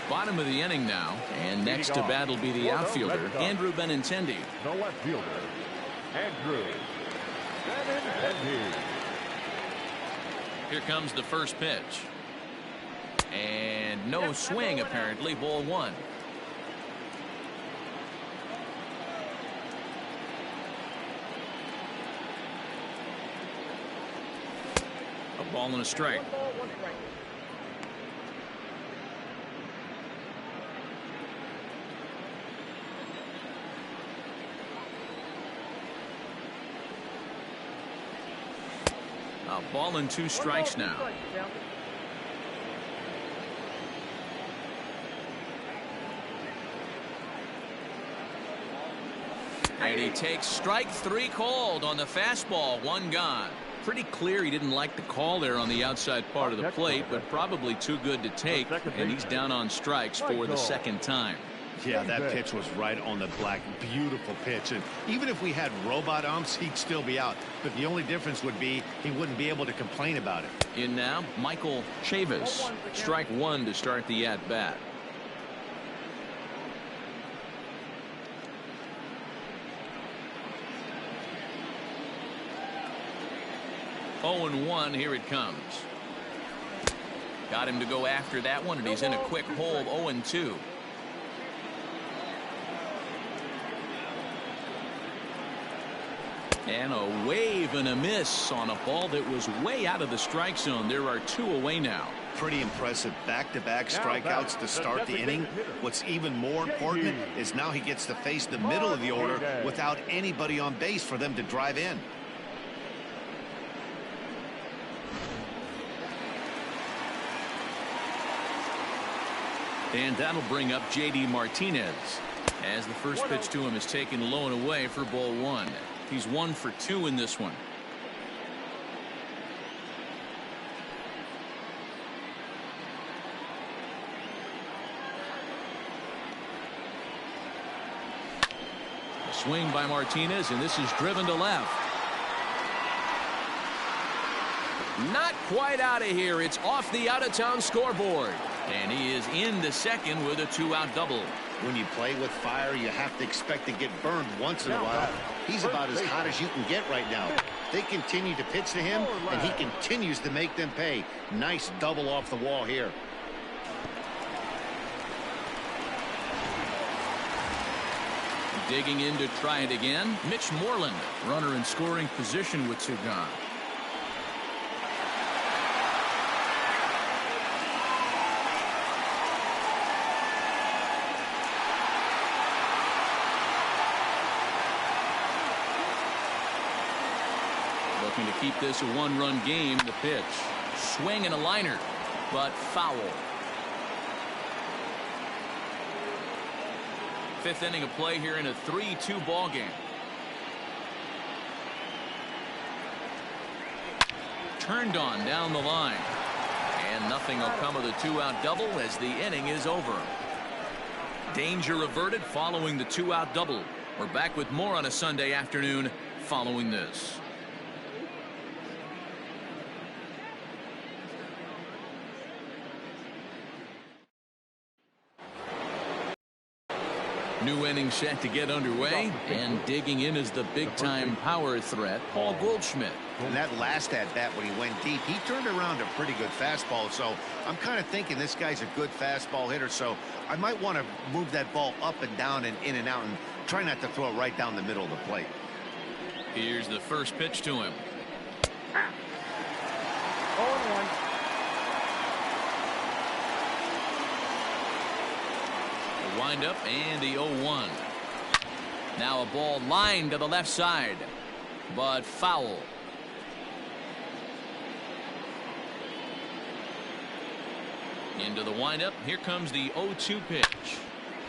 Bottom of the inning now, and next to bat will be the outfielder, Andrew Benintendi. The left fielder, Andrew Benintendi. Here comes the first pitch. And no swing, apparently. Ball one. A ball and a strike. A ball and 2 strikes now. And he takes strike 3 called on the fastball. 1 gone. Pretty clear he didn't like the call there on the outside part of the plate, but probably too good to take, and he's down on strikes for the 2nd time. Yeah, that pitch was right on the black. Beautiful pitch. And even if we had robot umps, he'd still be out. But the only difference would be he wouldn't be able to complain about it. In now, Michael Chavis. Strike 1 to start the at-bat. Oh and 1, here it comes. Got him to go after that one, and he's in a quick hole. 0 and 2. And a wave and a miss on a ball that was way out of the strike zone. There are 2 away now. Pretty impressive back-to-back strikeouts to start the inning. What's even more important is now he gets to face the middle of the order without anybody on base for them to drive in. And that'll bring up J.D. Martinez as the first pitch to him is taken low and away for ball 1. He's 1 for 2 in this one. A swing by Martinez, and this is driven to left. Not quite out of here. It's off the out-of-town scoreboard. And he is into second with a 2-out double. When you play with fire, you have to expect to get burned once in a while. He's about as hot as you can get right now. They continue to pitch to him, and he continues to make them pay. Nice double off the wall here. Digging in to try it again, Mitch Moreland. Runner in scoring position with 2 gone. Looking to keep this a 1-run game. The pitch. Swing and a liner, but foul. 5th inning of play here in a 3-2 ball game. Turned on down the line. And nothing will come of the 2-out double as the inning is over. Danger averted following the 2-out double. We're back with more on a Sunday afternoon following this. New inning set to get underway, and digging in is the big-time power threat, Paul Goldschmidt. And that last at-bat when he went deep, he turned around a pretty good fastball. So I'm kind of thinking this guy's a good fastball hitter. So I might want to move that ball up and down and in and out and try not to throw it right down the middle of the plate. Here's the first pitch to him. 0-1. Wind up and the 0-1. Now a ball lined to the left side, but foul. Into the windup. Here comes the 0-2 pitch.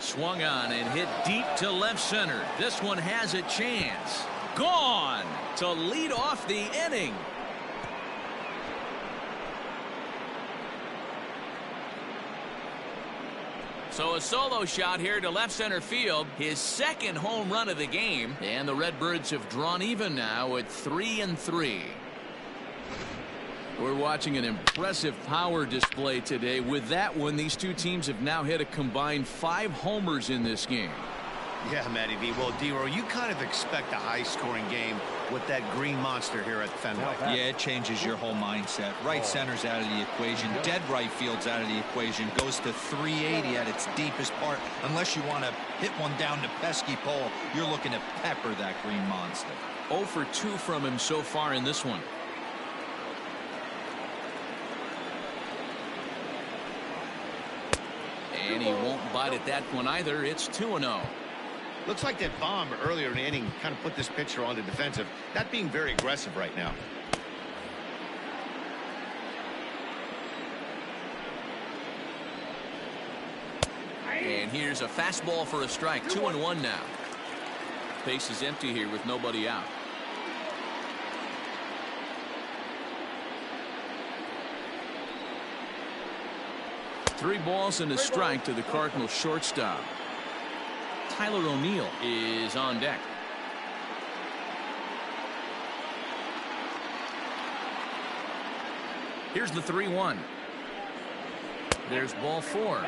Swung on and hit deep to left center. This one has a chance. Gone to lead off the inning. So a solo shot here to left center field, his 2nd home run of the game, and the Redbirds have drawn even now at 3-3. We're watching an impressive power display today. With that one, these 2 teams have now hit a combined 5 homers in this game. Yeah, Matty V. Well, D-Row, you kind of expect a high-scoring game with that green monster here at Fenway. Yeah, it changes your whole mindset. Right center's out of the equation. Dead right field's out of the equation. Goes to 380 at its deepest part. Unless you want to hit one down the pesky pole, you're looking to pepper that green monster. 0 for 2 from him so far in this one. And he won't bite at that one either. It's 2-0. Looks like that bomb earlier in the inning kind of put this pitcher on the defensive, not being very aggressive right now. here's a fastball for a strike. 2-1 now. Base is empty here with nobody out. Three balls and a strike to the Cardinals shortstop. Tyler O'Neill is on deck. Here's the 3-1. There's ball 4.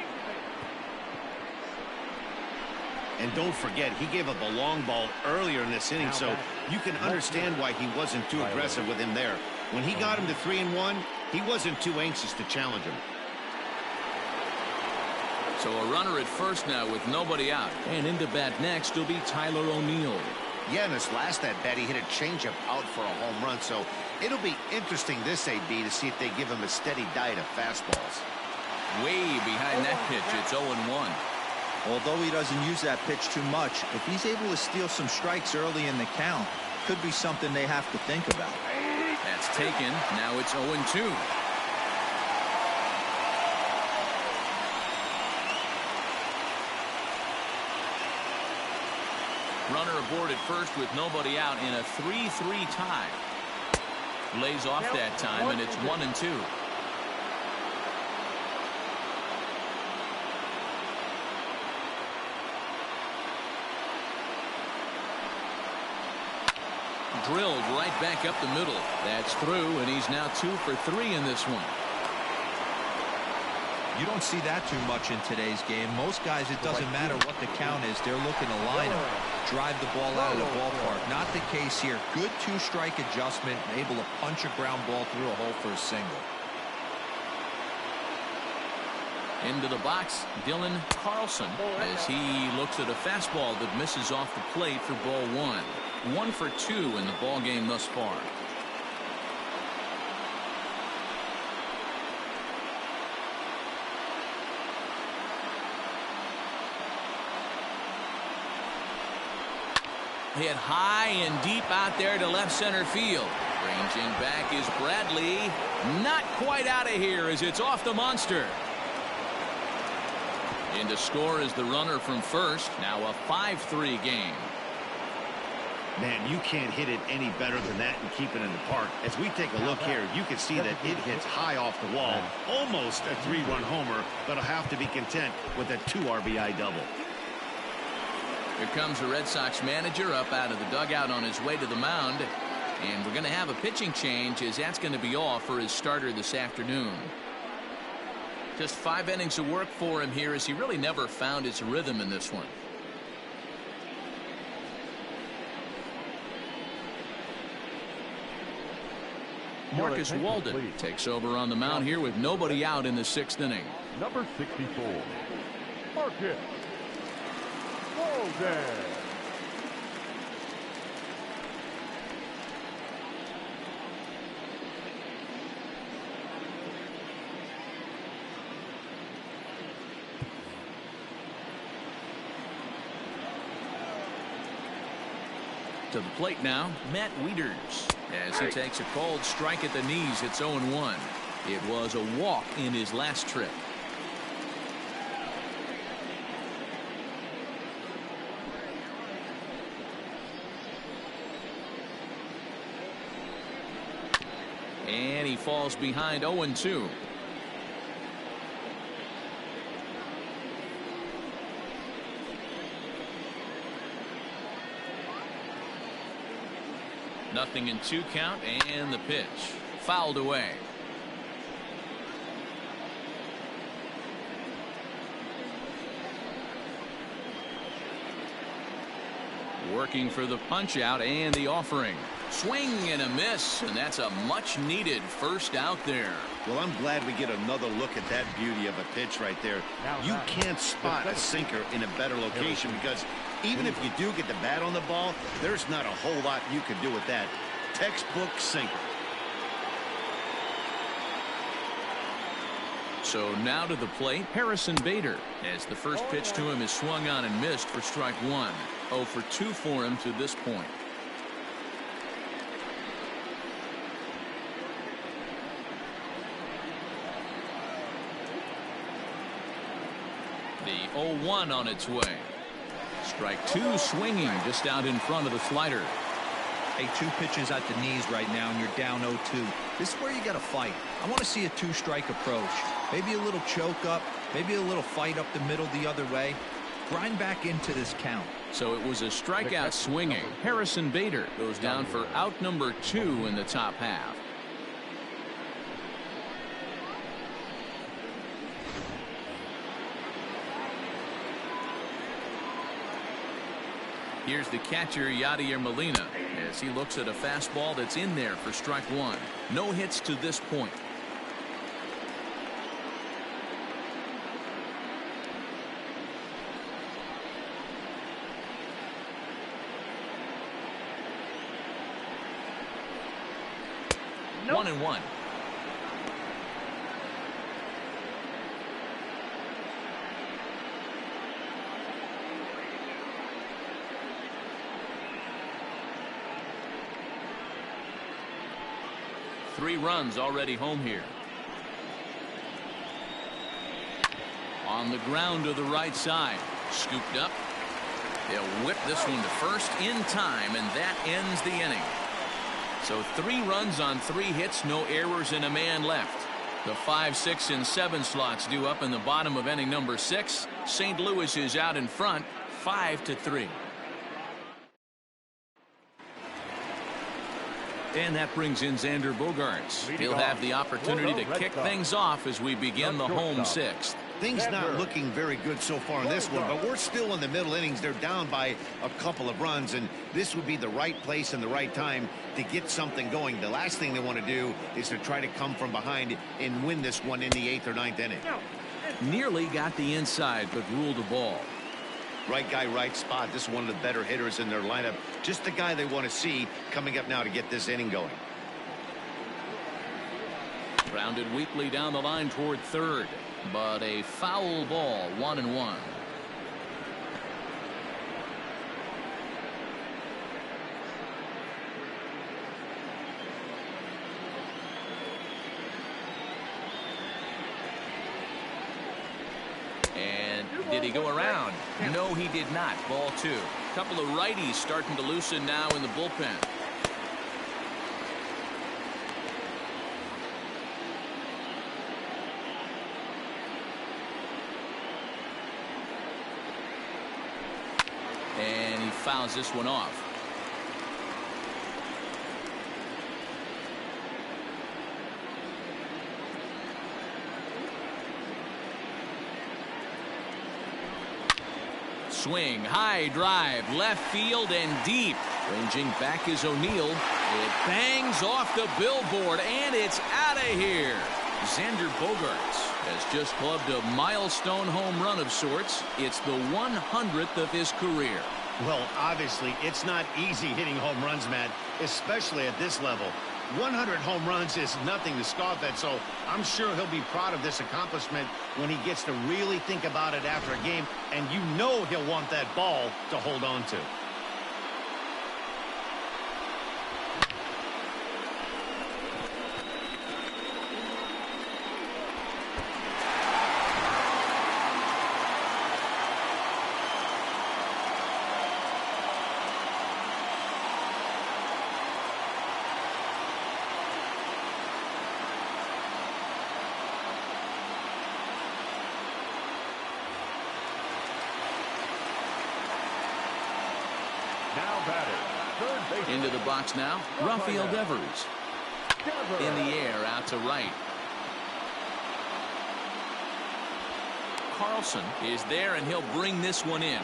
And don't forget, he gave up a long ball earlier in this inning, so you can understand why he wasn't too aggressive with him there. When he got him to 3-1, he wasn't too anxious to challenge him. So a runner at first now with nobody out. And into bat next will be Tyler O'Neill. Yeah, in his last at-bat, he hit a changeup out for a home run, so it'll be interesting this AB to see if they give him a steady diet of fastballs. Way behind that pitch, it's 0-1. Although he doesn't use that pitch too much, if he's able to steal some strikes early in the count, could be something they have to think about. That's taken. Now it's 0-2. Runner aboard at first with nobody out in a 3-3 tie. Lays off that time, and it's 1-2. Drilled right back up the middle. That's through, and he's now 2 for 3 in this one. You don't see that too much in today's game. Most guys, it doesn't matter what the count is. They're looking to line him, drive the ball out of the ballpark. Not the case here. Good two-strike adjustment, able to punch a ground ball through a hole for a single. Into the box, Dylan Carlson, as he looks at a fastball that misses off the plate for ball 1. 1 for 2 in the ball game thus far. Hit high and deep out there to left center field. Ranging back is Bradley. Not quite out of here as it's off the monster. In to score is the runner from first. Now a 5-3 game. Man, you can't hit it any better than that and keep it in the park. As we take a look here, you can see that it hits high off the wall. Almost a 3-run homer, but he'll have to be content with a 2 RBI double. Here comes the Red Sox manager up out of the dugout on his way to the mound. And we're going to have a pitching change, as that's going to be off for his starter this afternoon. Just 5 innings of work for him here, as he really never found his rhythm in this one. Marcus Walden takes over on the mound here with nobody out in the 6th inning. Number 64, Marcus Walden. To the plate now, Matt Wieters, as he takes a cold strike at the knees. It's 0-1. It was a walk in his last trip. And he falls behind 0-2. Nothing in 2 count, and the pitch fouled away. Working for the punch out and the offering. Swing and a miss, and that's a much needed first out there. Well, I'm glad we get another look at that beauty of a pitch right there. You can't spot a sinker in a better location, because even if you do get the bat on the ball, there's not a whole lot you can do with that. Textbook sinker. So now to the plate, Harrison Bader, as the first pitch to him is swung on and missed for strike 1. 0 for 2 for him to this point. The 0-1 on its way. Strike two swinging just out in front of the slider. Hey, 2 pitches at the knees right now, and you're down 0-2. This is where you got to fight. I want to see a 2-strike approach. Maybe a little choke up, maybe a little fight up the middle the other way. Grind back into this count. So it was a strikeout swinging. Harrison Bader goes down for out number 2 in the top half. Here's the catcher, Yadier Molina, as he looks at a fastball that's in there for strike 1. No hits to this point. Nope. 1-1. Three runs already home here. On the ground to the right side. Scooped up. They'll whip this one to first in time, and that ends the inning. So 3 runs on 3 hits, no errors, and a man left. The 5, 6, and 7 slots due up in the bottom of inning number 6. St. Louis is out in front, 5-3. And that brings in Xander Bogaerts. He'll have the opportunity to kick things off as we begin the home 6th. Things not looking very good so far in this one, but we're still in the middle innings. They're down by a couple of runs, and this would be the right place and the right time to get something going. The last thing they want to do is to try to come from behind and win this one in the 8th or 9th inning. Nearly got the inside, but ruled a ball. Right guy, right spot. This is one of the better hitters in their lineup. Just the guy they want to see coming up now to get this inning going. Grounded weakly down the line toward third, but a foul ball, 1-1. And did he go around? No, he did not. Ball 2. Couple of righties starting to loosen now in the bullpen. And he fouls this one off. Swing, high drive, left field and deep. Ranging back is O'Neill. It bangs off the billboard and it's out of here. Xander Bogaerts has just clubbed a milestone home run of sorts. It's the 100th of his career. Well, obviously, it's not easy hitting home runs, Matt, especially at this level. 100 home runs is nothing to scoff at, so I'm sure he'll be proud of this accomplishment when he gets to really think about it after a game, and you know he'll want that ball to hold on to. Into the box now, Rafael Devers. In the air, out to right. Carlson is there, and he'll bring this one in.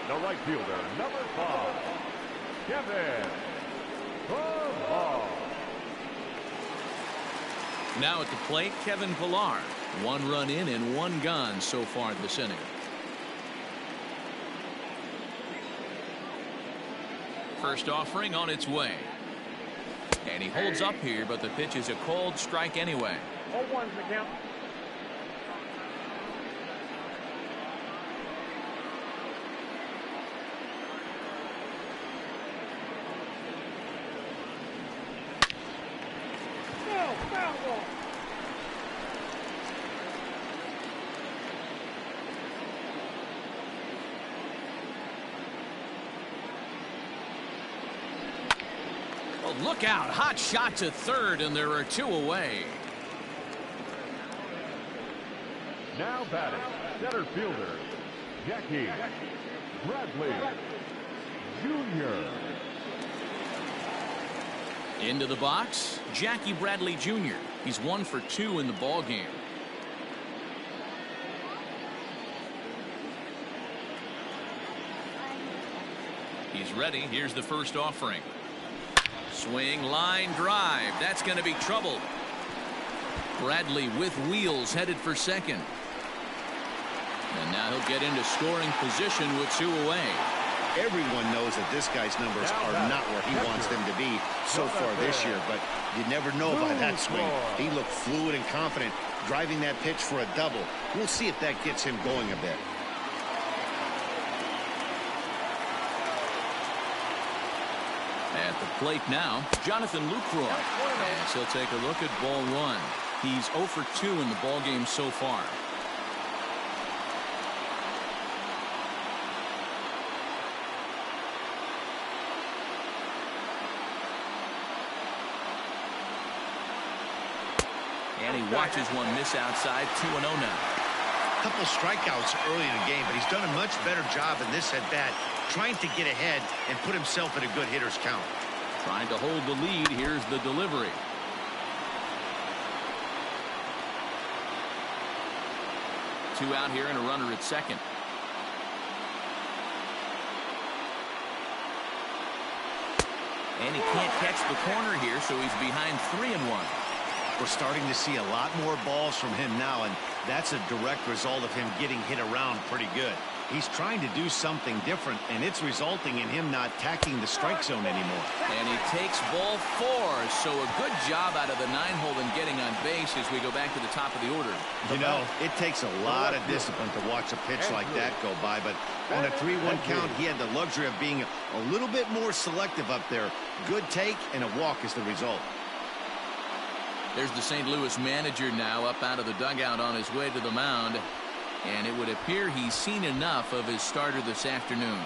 The right fielder, number 5, Kevin Pillar. Now at the plate, Kevin Pillar. 1 run in and 1 gone so far this inning. First offering on its way. And he holds up here, but the pitch is a cold strike anyway. 0-1's the count. No, foul ball. field. Look out. Hot shot to third, and there are 2 away. Now batting, center fielder, Jackie Bradley Jr. Into the box, Jackie Bradley Jr. He's 1 for 2 in the ball game. He's ready. Here's the first offering. Swing, line, drive. That's going to be trouble. Bradley with wheels headed for second. And now he'll get into scoring position with 2 away. Everyone knows that this guy's numbers are not where he wants them to be so far this year, but you never know by that swing. He looked fluid and confident driving that pitch for a double. We'll see if that gets him going a bit. At the plate now, Jonathan Lucroy, as he'll take a look at ball 1. He's 0 for 2 in the ball game so far. And he watches one miss outside. 2-0 now. Couple strikeouts early in the game, but he's done a much better job in this at-bat trying to get ahead and put himself in a good hitter's count. Trying to hold the lead. Here's the delivery. Two out here and a runner at second. And he can't catch the corner here, so he's behind 3-1. We're starting to see a lot more balls from him now, and that's a direct result of him getting hit around pretty good. He's trying to do something different, and it's resulting in him not tacking the strike zone anymore. And he takes ball 4, so a good job out of the 9-hole in getting on base as we go back to the top of the order. You know, it takes a lot of discipline to watch a pitch like that go by, but on a 3-1 count, he had the luxury of being a little bit more selective up there. Good take, and a walk is the result. There's the St. Louis manager now up out of the dugout on his way to the mound. And it would appear he's seen enough of his starter this afternoon.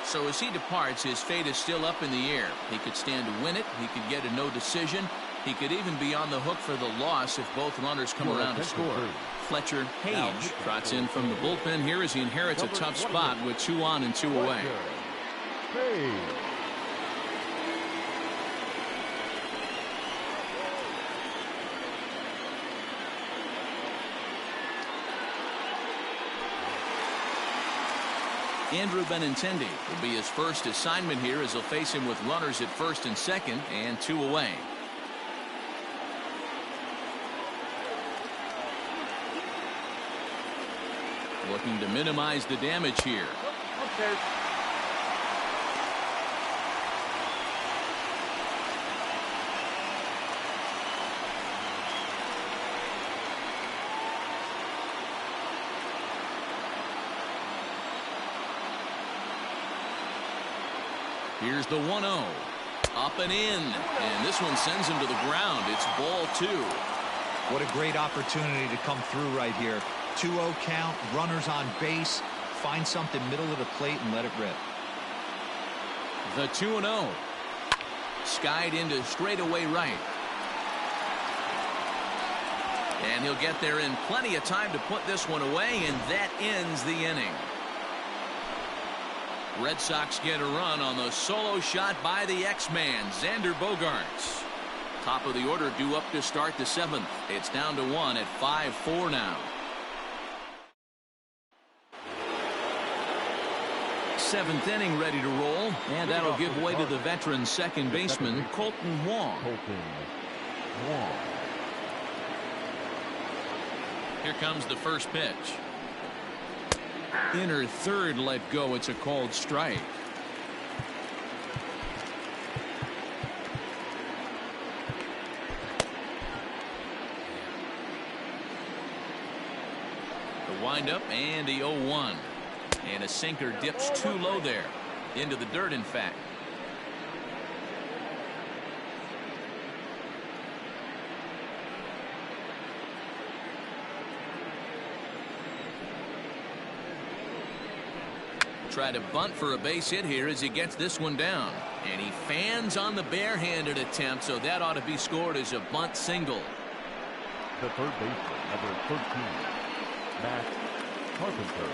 So as he departs, his fate is still up in the air. He could stand to win it. He could get a no decision. He could even be on the hook for the loss if both runners come around to score. Fletcher Page trots in from the bullpen here as he inherits a tough spot with 2 on and 2 away. Andrew Benintendi will be his first assignment here as he'll face him with runners at first and second and 2 away. Looking to minimize the damage here. Okay. Here's the 1-0. Up and in. And this one sends him to the ground. It's ball 2. What a great opportunity to come through right here. 2-0 count, runners on base. Find something middle of the plate and let it rip. The 2-0. Skied into straightaway right. And he'll get there in plenty of time to put this one away, and that ends the inning. Red Sox get a run on the solo shot by the X-Man, Xander Bogaerts. Top of the order due up to start the 7th. It's down to 1 at 5-4 now. 7th inning ready to roll, and that'll give way to the veteran second baseman, Colton Wong. Here comes the first pitch. Inner third let go. It's a called strike. The windup and the 0-1. And a sinker dips too low there. Into the dirt, in fact. try to bunt for a base hit here as he gets this one down. And he fans on the barehanded attempt, so that ought to be scored as a bunt single. The third baseman, number 13, Matt Carpenter.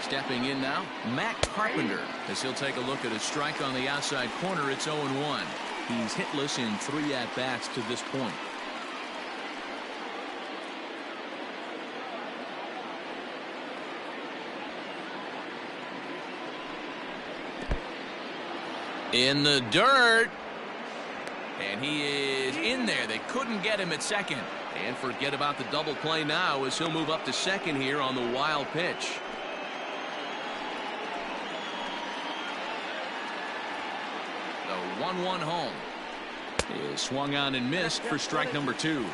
Stepping in now, Matt Carpenter, as he'll take a look at a strike on the outside corner. It's 0-1. He's hitless in 3 at-bats to this point. In the dirt. And he is in there. They couldn't get him at second. And forget about the double play now as he'll move up to second here on the wild pitch. The 1-1 home is swung on and missed for strike number 2.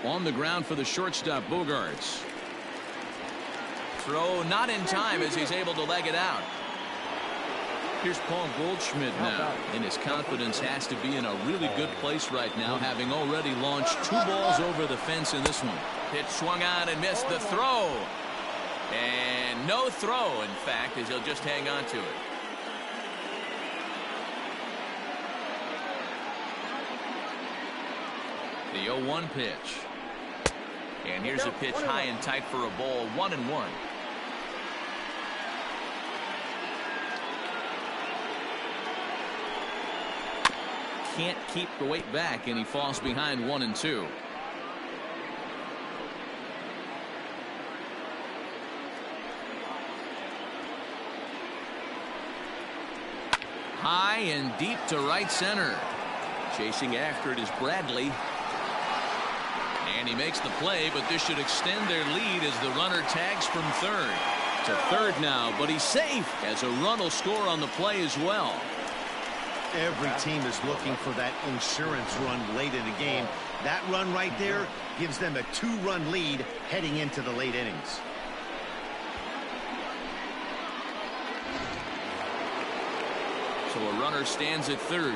On the ground for the shortstop, Bogarts. Throw not in time as he's able to leg it out. Here's Paul Goldschmidt now, and his confidence has to be in a really good place right now, having already launched 2 balls over the fence in this one. Pitch swung on and missed. The throw. And no throw, in fact, as he'll just hang on to it. The 0-1 pitch. And here's a pitch high and tight for a ball. 1-1. Can't keep the weight back, and he falls behind 1-2. High and deep to right center. Chasing after it is Bradley. And he makes the play, but this should extend their lead as the runner tags from third. To third now, but he's safe as a run will score on the play as well. Every team is looking for that insurance run late in the game. That run right there gives them a 2-run lead heading into the late innings. So a runner stands at third.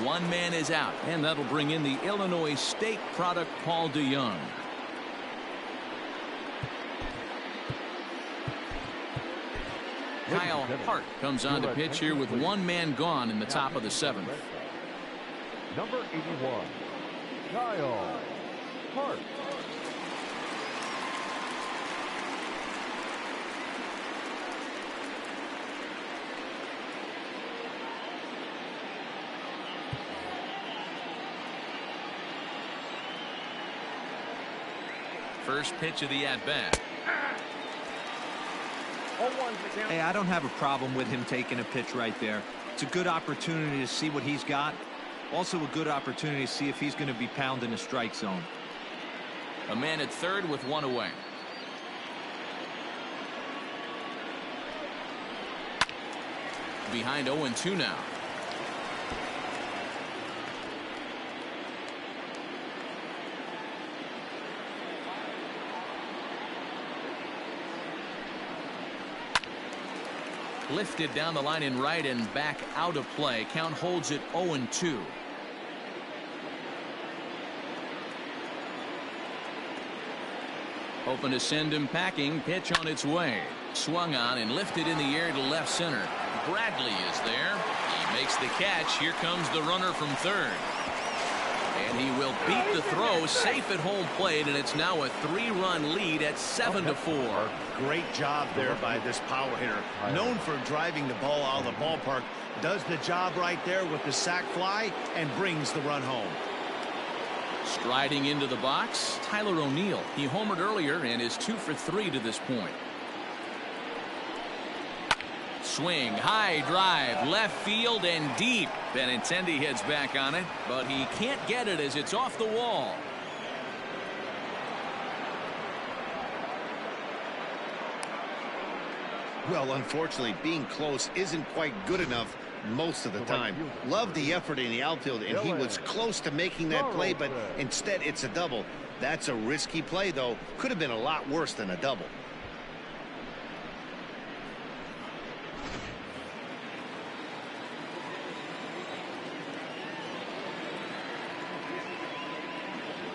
1 man is out, and that'll bring in the Illinois State product, Paul DeYoung. Kyle Hart comes on to pitch here with 1 man gone in the top of the 7th. Number 81, Kyle Hart. First pitch of the at-bat. Hey, I don't have a problem with him taking a pitch right there. It's a good opportunity to see what he's got. Also a good opportunity to see if he's going to be pounding the strike zone. A man at third with 1 away. Behind 0-2 now. Lifted down the line in right and back out of play. Count holds it 0-2. Hoping to send him packing. Pitch on its way. Swung on and lifted in the air to left center. Bradley is there. He makes the catch. Here comes the runner from third. And he will beat the throw, safe at home plate, and it's now a 3-run lead at 7-4. Great job there by this power hitter. Known for driving the ball out of the ballpark, does the job right there with the sac fly and brings the run home. Striding into the box, Tyler O'Neill. He homered earlier and is 2 for 3 to this point. Swing, high drive, left field and deep. Benintendi heads back on it, but he can't get it as it's off the wall. Well, unfortunately, being close isn't quite good enough most of the time. Love the effort in the outfield, and he was close to making that play, but instead it's a double. That's a risky play, though. Could have been a lot worse than a double.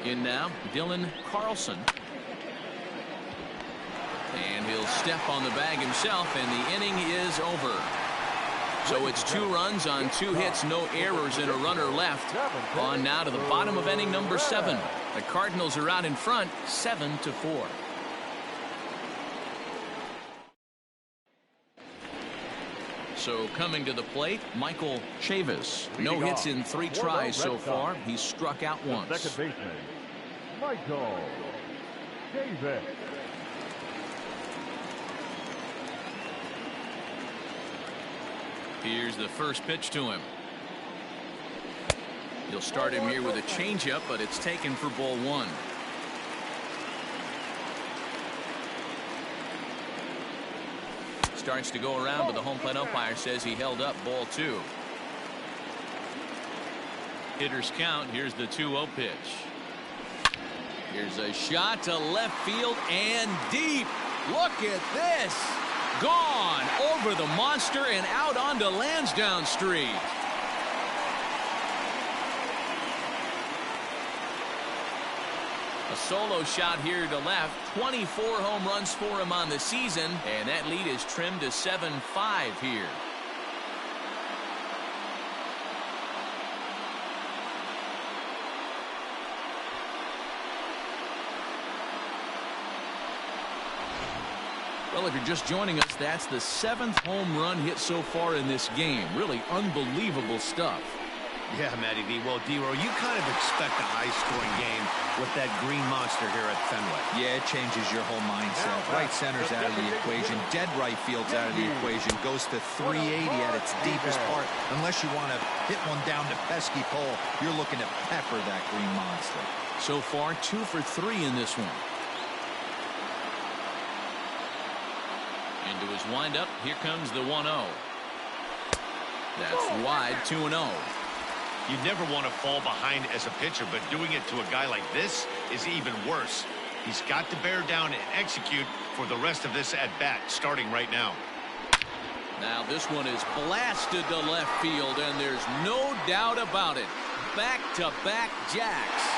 In now, Dylan Carlson. And he'll step on the bag himself, and the inning is over. So it's 2 runs on 2 hits, no errors, and a runner left. On now to the bottom of inning number 7. The Cardinals are out in front, 7-4. So coming to the plate, Michael Chavis. No hits in 3 tries so far. He's struck out once. Second baseman, Michael Davis. Here's the first pitch to him. He'll start him here with a changeup, but it's taken for ball 1. Starts to go around, but the home plate umpire says he held up ball 2. Hitter's count. Here's the 2-0 pitch. Here's a shot to left field and deep. Look at this. Gone over the monster and out onto Lansdowne Street. A solo shot here to left. 24 home runs for him on the season, and that lead is trimmed to 7-5 here. Well, if you're just joining us, that's the 7th home run hit so far in this game. Really unbelievable stuff. Yeah, Matty D. Well, D-Row, you kind of expect a high-scoring game with that green monster here at Fenway. Yeah, it changes your whole mindset. Right center's out of the equation. Dead right field's out of the equation. Goes to 380 at its deepest part. Unless you want to hit one down the pesky pole, you're looking to pepper that green monster. So far, 2 for 3 in this one. Into his windup, here comes the 1-0. That's wide, 2-0. You never want to fall behind as a pitcher, but doing it to a guy like this is even worse. He's got to bear down and execute for the rest of this at-bat, starting right now. Now this one is blasted to left field, and there's no doubt about it. Back-to-back jacks.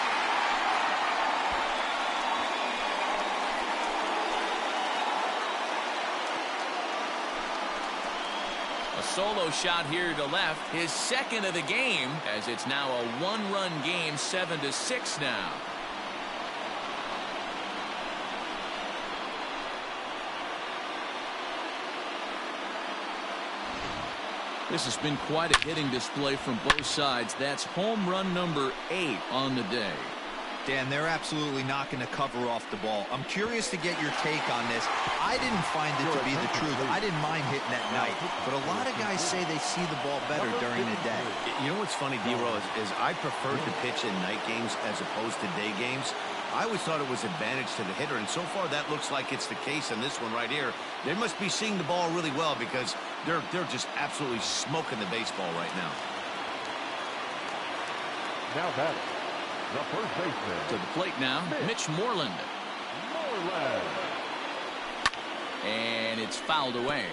A solo shot here to left, his second of the game, as it's now a 1-run game, 7-6 now. This has been quite a hitting display from both sides. That's home run number 8 on the day. Dan, they're absolutely not going to cover off the ball. I'm curious to get your take on this. I didn't find it to be the truth. I didn't mind hitting at night, but a lot of guys say they see the ball better during the day. You know what's funny, D-Row, is I prefer to pitch in night games as opposed to day games. I always thought it was advantage to the hitter, and so far that looks like it's the case in this one right here. They must be seeing the ball really well because they're just absolutely smoking the baseball right now. Now batting, the first baseman. To the plate now, Mitch Moreland. And it's fouled away.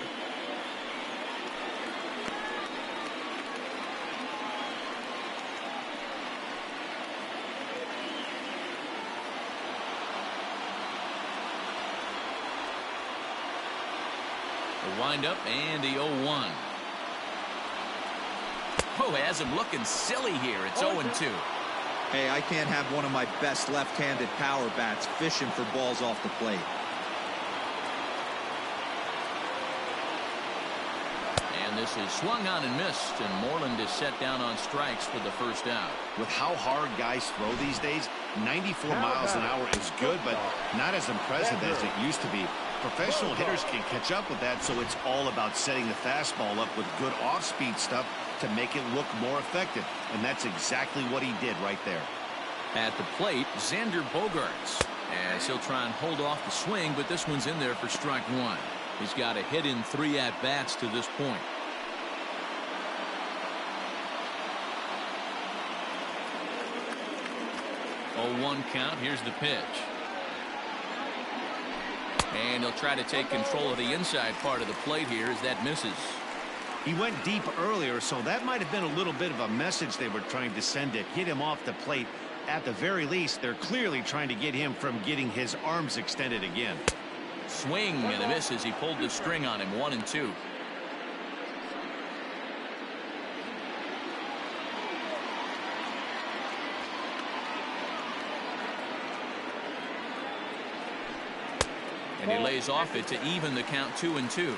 The windup and the 0-1. Oh, has him looking silly here. It's 0-2. Hey, I can't have one of my best left-handed power bats fishing for balls off the plate. And this is swung on and missed, and Moreland is set down on strikes for the first out. With how hard guys throw these days, 94 miles an hour is good, but not as impressive as it used to be. Professional hitters can catch up with that, so it's all about setting the fastball up with good off-speed stuff to make it look more effective, and that's exactly what he did right there. At the plate, Xander Bogaerts, as he'll try and hold off the swing, but this one's in there for strike 1. He's got a hit in 3 at-bats to this point. Oh, 1 count. Here's the pitch. And he'll try to take control of the inside part of the plate here as that misses. He went deep earlier, so that might have been a little bit of a message they were trying to send to hit him off the plate At the very least, they're clearly trying to get him from getting his arms extended again. Swing and a miss as he pulled the string on him. 1-2. And he lays off it to even the count. 2-2.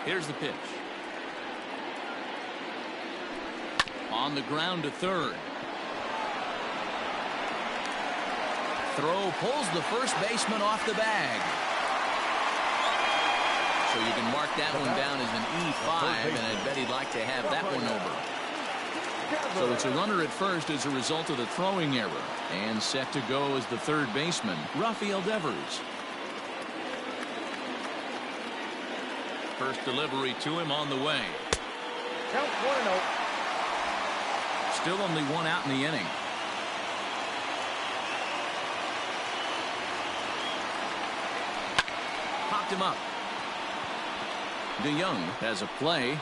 Here's the pitch. On the ground to third. Throw pulls the first baseman off the bag. So you can mark that one down as an E5, and I bet he'd like to have that one over. So it's a runner at first as a result of the throwing error. And set to go as the third baseman, Rafael Devers. First delivery to him on the way. Count 1-0. Still only one out in the inning. Popped him up. DeYoung has a play.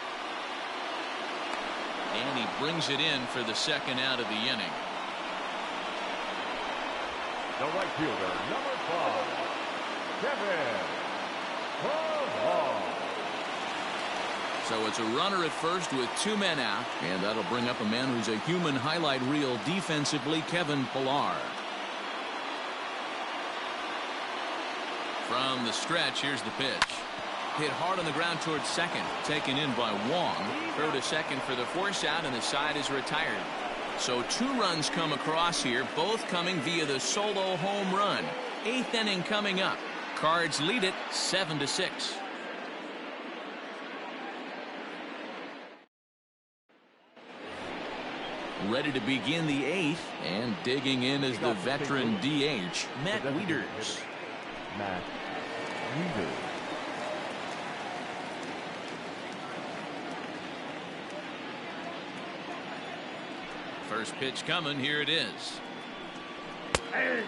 And he brings it in for the second out of the inning. The right fielder, number 5, Kevin. So it's a runner at first with 2 men out, and that'll bring up a man who's a human highlight reel defensively, Kevin Pillar. From the stretch, here's the pitch. Hit hard on the ground towards second, taken in by Wong. Throw to second for the force out, and the side is retired. So 2 runs come across here, both coming via the solo home run. 8th inning coming up. Cards lead it 7-6. Ready to begin the 8th, and digging in is the veteran DH, Matt Wieters. Matt Wieters. First pitch coming. Here it is. Hey.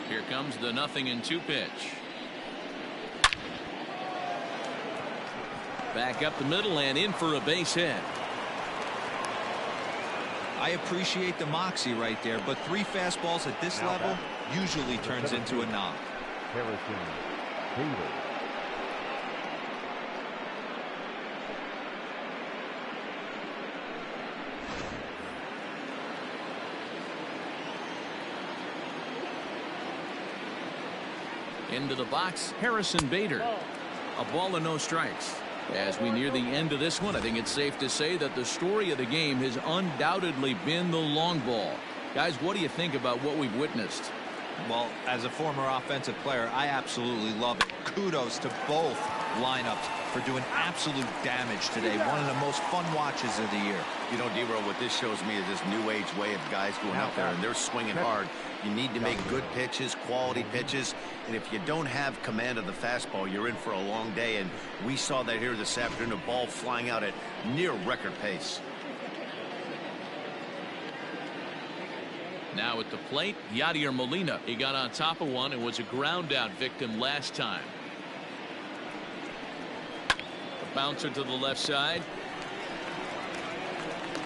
Here comes the 0-2 pitch. Back up the middle and in for a base hit. I appreciate the moxie right there, but 3 fastballs at this level usually turns into a knock. Harrison Bader. Into the box, Harrison Bader. A ball and no strikes. As we near the end of this one, I think it's safe to say that the story of the game has undoubtedly been the long ball. Guys, what do you think about what we've witnessed? Well, as a former offensive player, I absolutely love it. Kudos to both lineups for doing absolute damage today. One of the most fun watches of the year. You know, D-Roll, what this shows me is this new age way of guys going out there and they're swinging hard. You need to make good pitches, quality pitches, and if you don't have command of the fastball, you're in for a long day, and we saw that here this afternoon, a ball flying out at near record pace. Now at the plate, Yadier Molina. He got on top of one and was a ground out victim last time. A bouncer to the left side.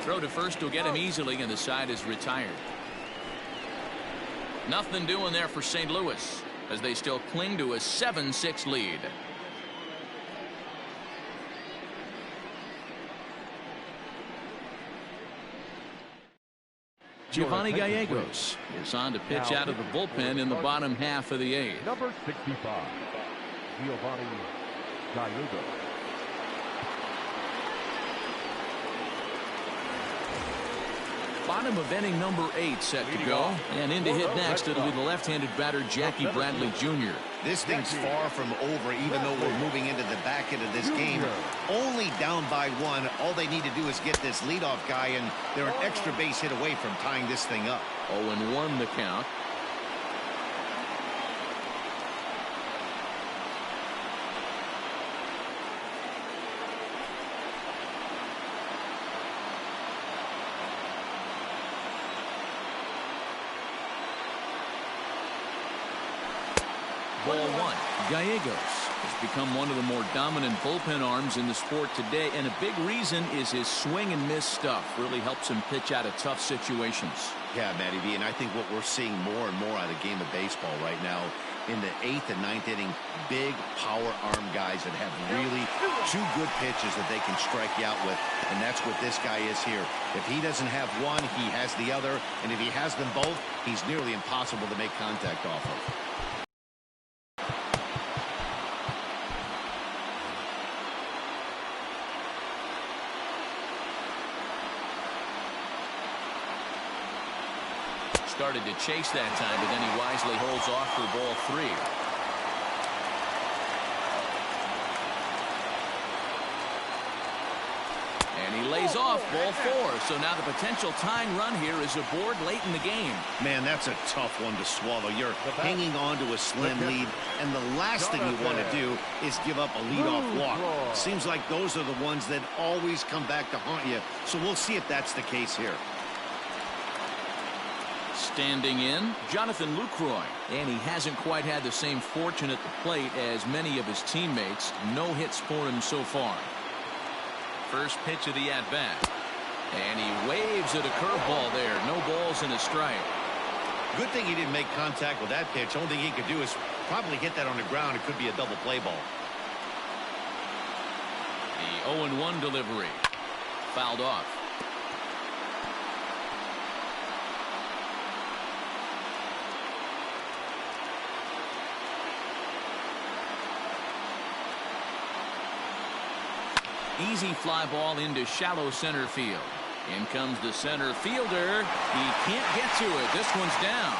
Throw to first will get him easily, and the side is retired. Nothing doing there for St. Louis as they still cling to a 7-6 lead. Giovanni Gallegos is on to pitch out of the bullpen in the bottom half of the 8th. Number 65, Giovanni Gallegos. Bottom of inning number 8 set to go, and in to hit next it'll be the left-handed batter Jackie Bradley Jr. This thing's far from over, even though we're moving into the back end of this game. Only down by 1. All they need to do is get this leadoff guy, and they're an extra base hit away from tying this thing up. 0-1 the count. ball one. Gallegos has become one of the more dominant bullpen arms in the sport today, and a big reason is his swing and miss stuff. Really helps him pitch out of tough situations. Yeah, Matty V, and I think what we're seeing more and more out of the game of baseball right now in the 8th and 9th inning, big power arm guys that have really two good pitches that they can strike you out with, and that's what this guy is here. If he doesn't have one, he has the other, and if he has them both, he's nearly impossible to make contact off of. Started to chase that time, but then he wisely holds off for ball three. And he lays off ball four. So now the potential tying run here is aboard late in the game. Man, that's a tough one to swallow. You're hanging on to a slim lead, and the last thing you want to do is give up a leadoff walk. Seems like those are the ones that always come back to haunt you. So we'll see if that's the case here. Standing in, Jonathan Lucroy. And he hasn't quite had the same fortune at the plate as many of his teammates. No hits for him so far. First pitch of the at-bat. And he waves at a curveball there. No balls and a strike. Good thing he didn't make contact with that pitch. Only thing he could do is probably hit that on the ground. It could be a double play ball. The 0-1 delivery. Fouled off. Easy fly ball into shallow center field. In comes the center fielder. He can't get to it. This one's down.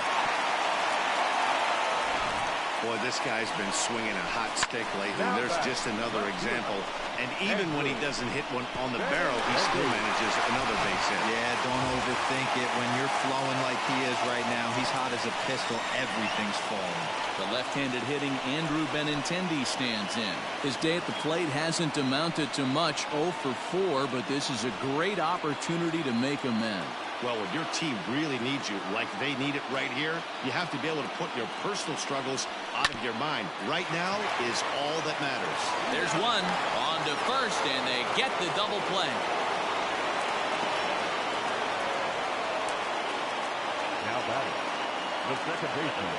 Boy, this guy's been swinging a hot stick lately. There's just another example. And even when he doesn't hit one on the barrel, he still manages another base hit. Yeah, don't overthink it. When you're flowing like he is right now, he's hot as a pistol. Everything's falling. The left-handed hitting Andrew Benintendi stands in. His day at the plate hasn't amounted to much, 0 for 4, but this is a great opportunity to make amends. Well, when your team really needs you, like they need it right here, you have to be able to put your personal struggles out of your mind. Right now is all that matters. There's one on to first, and they get the double play. Now batting, the second baseman,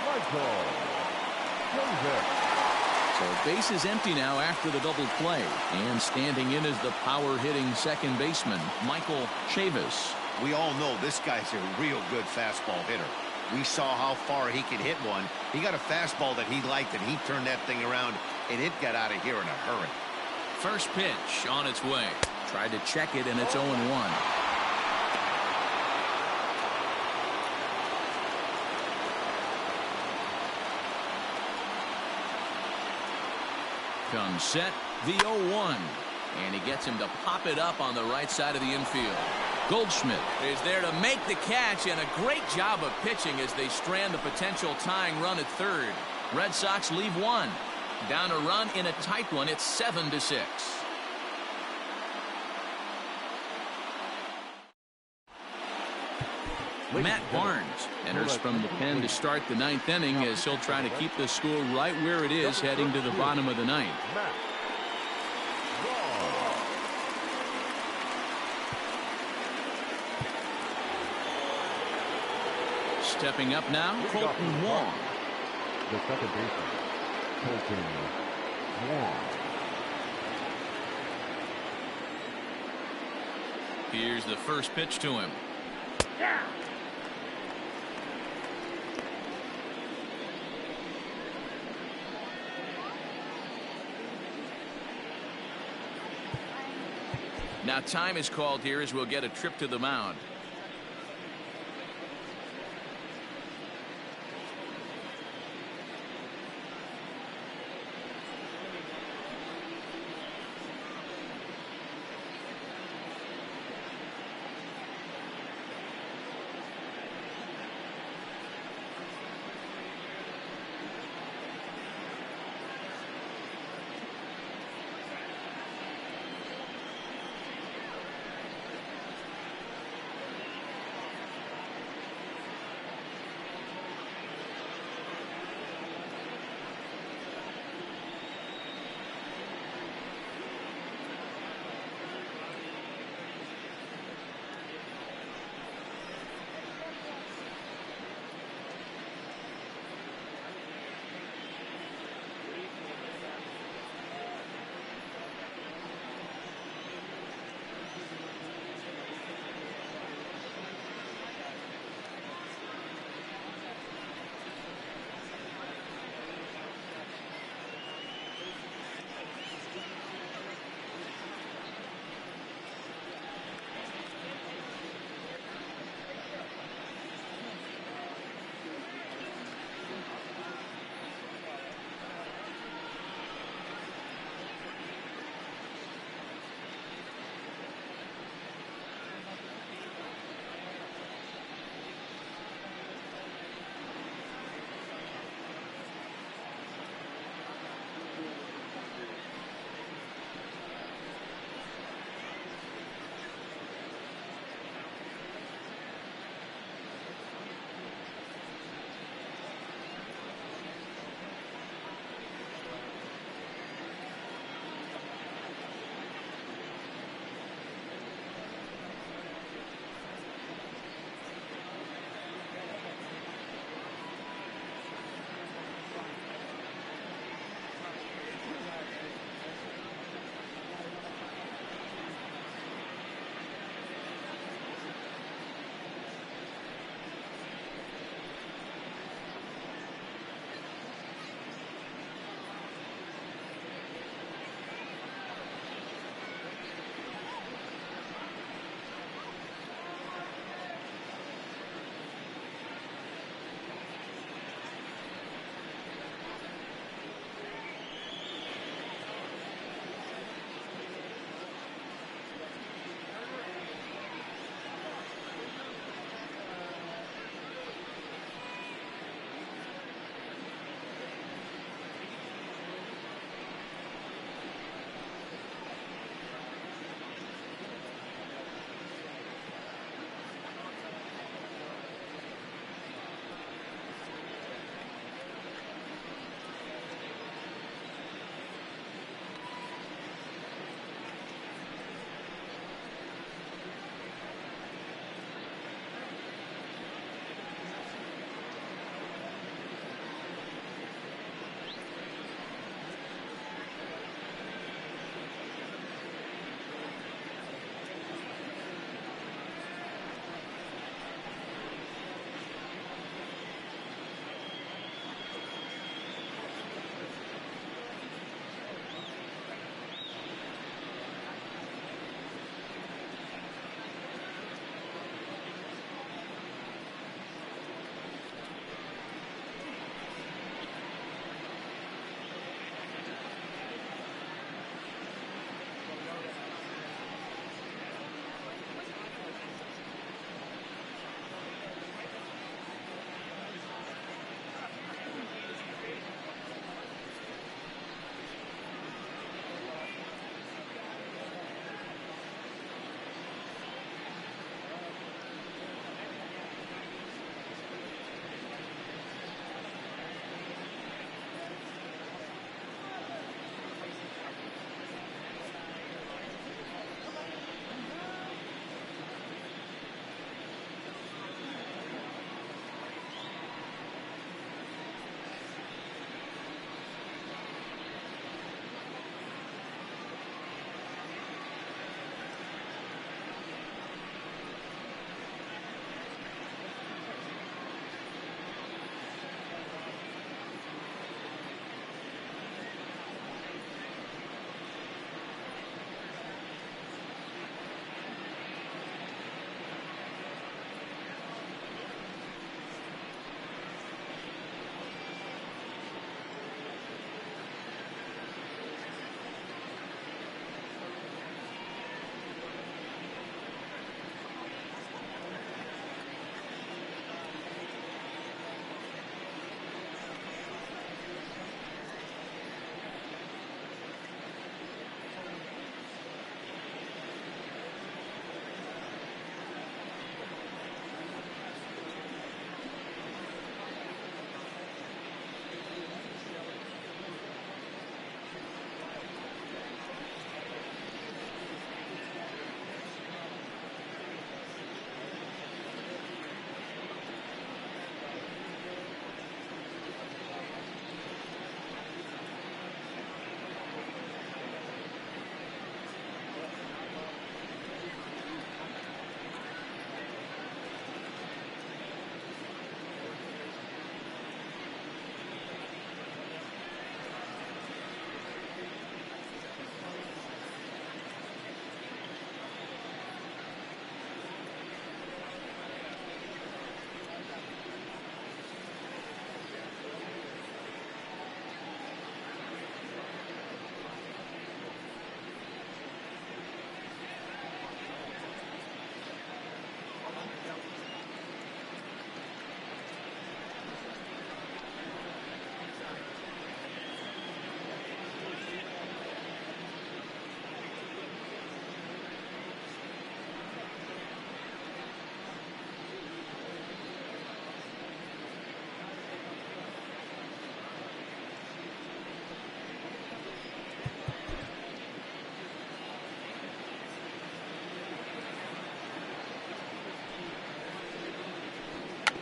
Michael Joseph. So base is empty now after the double play. And standing in is the power-hitting second baseman, Michael Chavis. We all know this guy's a real good fastball hitter. We saw how far he could hit one. He got a fastball that he liked, and he turned that thing around, and it got out of here in a hurry. First pitch on its way. Tried to check it, and it's 0-1. Comes set, the 0-1. And he gets him to pop it up on the right side of the infield. Goldschmidt is there to make the catch, and a great job of pitching as they strand the potential tying run at third. Red Sox leave one. Down a run in a tight one. It's 7-6. Matt Barnes enters from the pen to start the 9th inning as he'll try to keep the score right where it is heading to the bottom of the 9th. Stepping up now, Colton Wong. The second baseman, Colton Wong. Here's the first pitch to him. Yeah. Now time is called here as we'll get a trip to the mound.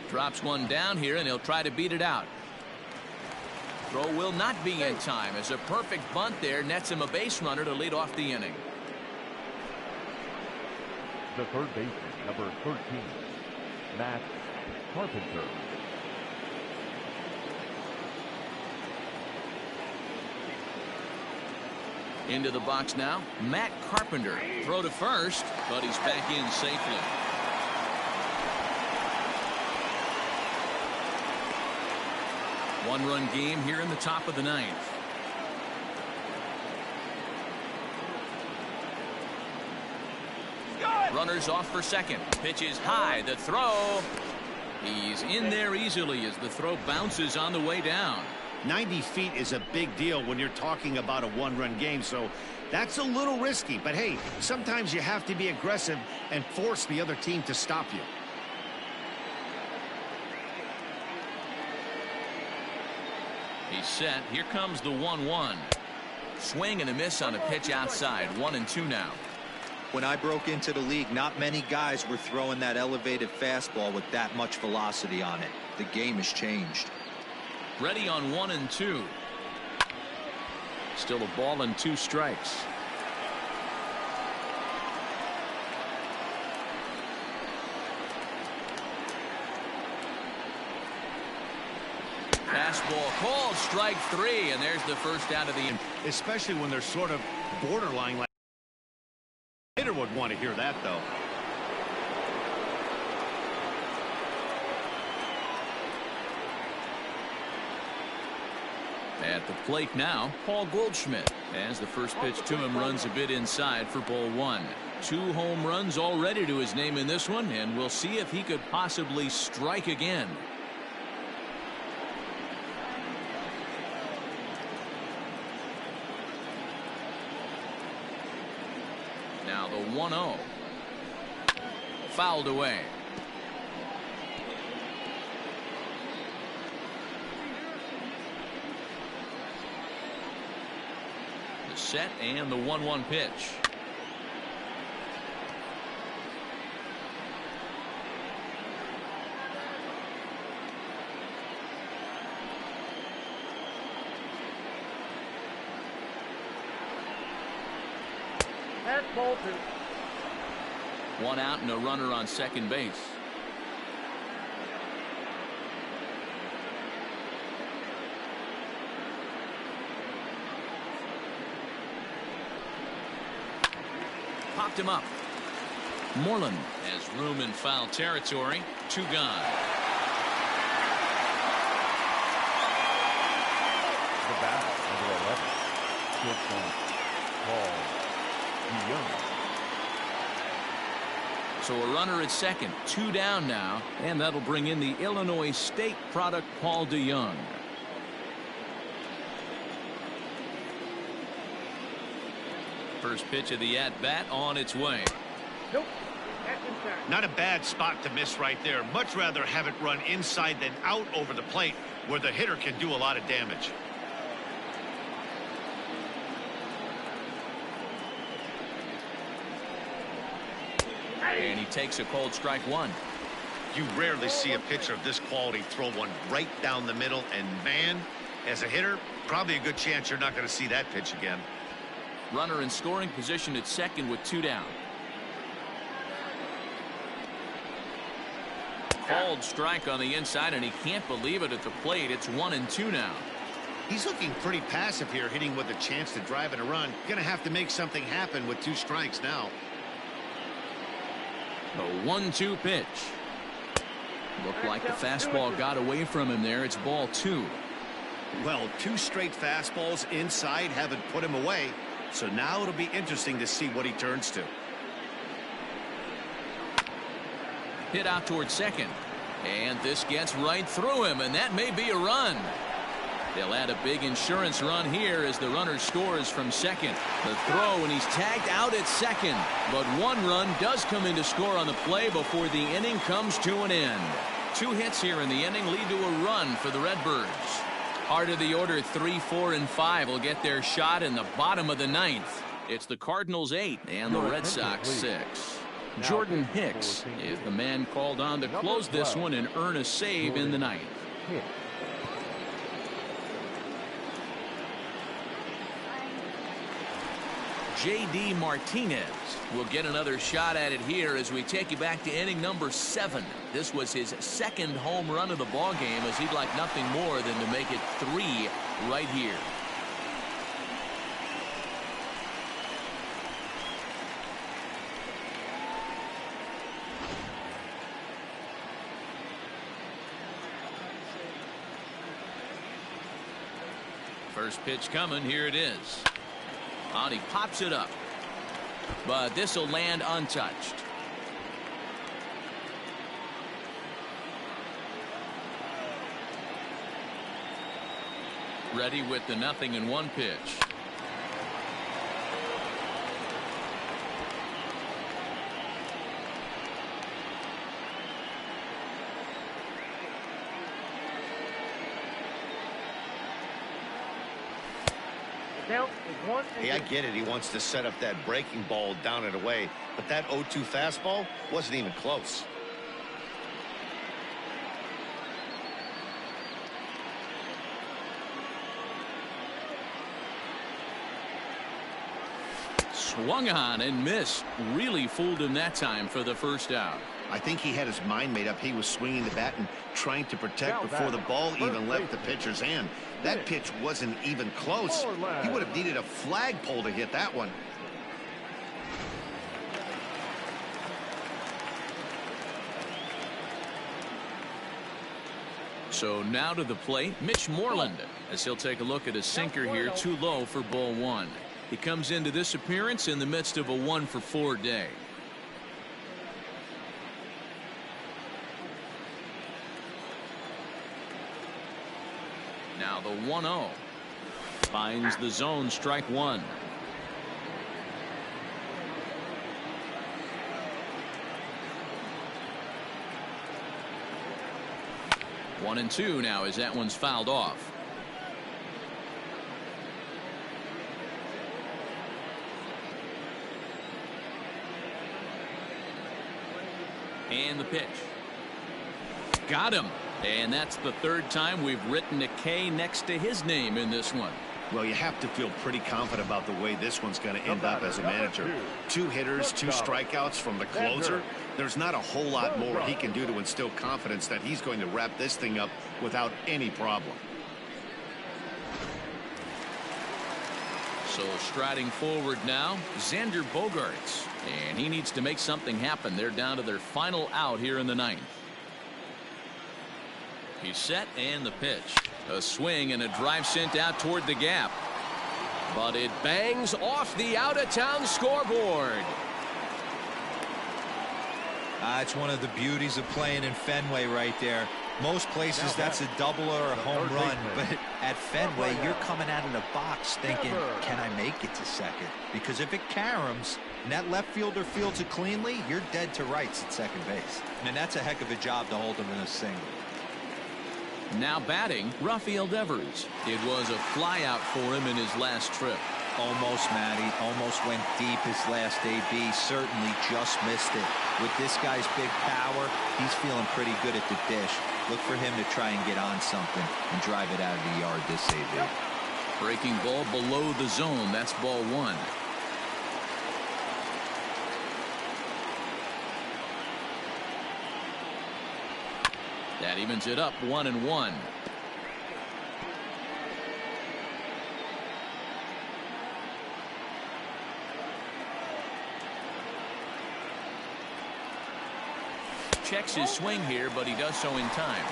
Drops one down here, and he'll try to beat it out. Throw will not be in time as a perfect bunt there nets him a base runner to lead off the inning. The third baseman, number 13, Matt Carpenter. Into the box now, Matt Carpenter. Throw to first, but he's back in safely. One-run game here in the top of the ninth. Runners off for second. Pitch is high. The throw. He's in there easily as the throw bounces on the way down. 90 feet is a big deal when you're talking about a one-run game, so that's a little risky. But hey, sometimes you have to be aggressive and force the other team to stop you. He's set. Here comes the 1-1. Swing and a miss on a pitch outside. 1-2 now. When I broke into the league, not many guys were throwing that elevated fastball with that much velocity on it. The game has changed. Ready on 1-2. Still a ball and 2 strikes. Fastball called, strike 3, and there's the first out of the inning. Especially when they're sort of borderline. Like hitter would want to hear that, though. At the plate now, Paul Goldschmidt, as the first pitch to him runs a bit inside for ball 1. 2 home runs already to his name in this one, and we'll see if he could possibly strike again. Now the 1-0. Fouled away. The set and the 1-1 pitch. That's ball 2. 1 out and a runner on second base. Popped him up. Moreland has room in foul territory. 2 gone. The batter, number 11, shortstop Paul DeYoung. So a runner at second, 2 down now, and that'll bring in the Illinois State product Paul DeYoung. First pitch of the at-bat on its way. Nope. That's inside. Not a bad spot to miss right there. Much rather have it run inside than out over the plate where the hitter can do a lot of damage. And he takes a cold strike 1. You rarely see a pitcher of this quality throw one right down the middle, and man, as a hitter, probably a good chance you're not going to see that pitch again. Runner in scoring position at second with 2 down. Called strike on the inside, and he can't believe it at the plate. It's 1-2 now. He's looking pretty passive here, hitting with a chance to drive in a run. Going to have to make something happen with 2 strikes now. The 1-2 pitch. Looked like the fastball got away from him there. It's ball 2. Well, 2 straight fastballs inside haven't put him away. So now it'll be interesting to see what he turns to. Hit out towards second. And this gets right through him, and that may be a run. They'll add a big insurance run here as the runner scores from second. The throw, and he's tagged out at second. But 1 run does come in to score on the play before the inning comes to an end. 2 hits here in the inning lead to a run for the Redbirds. Heart of the order 3, 4, and 5 will get their shot in the bottom of the 9th. It's the Cardinals 8 and the Red Sox 6. Jordan Hicks is the man called on to close this one and earn a save in the ninth. J.D. Martinez will get another shot at it here as we take you back to inning number 7. This was his second home run of the ball game, as he'd like nothing more than to make it 3 right here. First pitch coming. Here it is. And he pops it up, but this will land untouched. Ready with the 0-1 pitch. Hey, I get it. He wants to set up that breaking ball down and away, but that 0-2 fastball wasn't even close. Swung on and missed. Really fooled him that time for the first out. I think he had his mind made up. He was swinging the bat and trying to protect before the ball even left the pitcher's hand. That pitch wasn't even close. He would have needed a flagpole to hit that one. So now to the plate, Mitch Moreland, as he'll take a look at a sinker here, too low for ball 1. He comes into this appearance in the midst of a 1-for-4 day. Now the 1-0 finds the zone, strike 1. One and 2 now as that one's fouled off. And the pitch. Got him. And that's the third time we've written a K next to his name in this one. Well, you have to feel pretty confident about the way this one's going to end up as a manager. 2 hitters, 2 strikeouts from the closer. There's not a whole lot more he can do to instill confidence that he's going to wrap this thing up without any problem. So striding forward now, Xander Bogaerts. And he needs to make something happen. They're down to their final out here in the ninth. He's set, and the pitch. A swing and a drive sent out toward the gap. But it bangs off the out-of-town scoreboard. It's one of the beauties of playing in Fenway right there. Most places that's a double or a home run, but at Fenway you're coming out of the box thinking, can I make it to second? Because if it caroms and that left fielder fields it cleanly, you're dead to rights at second base. And that's a heck of a job to hold him in a single. Now batting, Rafael Devers. It was a flyout for him in his last trip. Almost, Matty. Almost went deep his last AB. Certainly just missed it. With this guy's big power, he's feeling pretty good at the dish. Look for him to try and get on something and drive it out of the yard this AB. Breaking ball below the zone. That's ball 1. That evens it up 1-1. Checks his swing here, but he does so in time.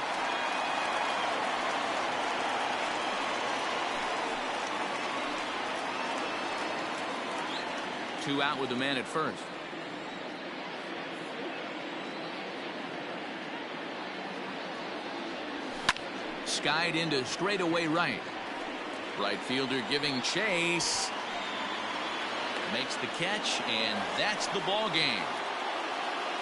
Two out with the man at first. Skied into straightaway right. Right fielder giving chase. Makes the catch, and that's the ball game.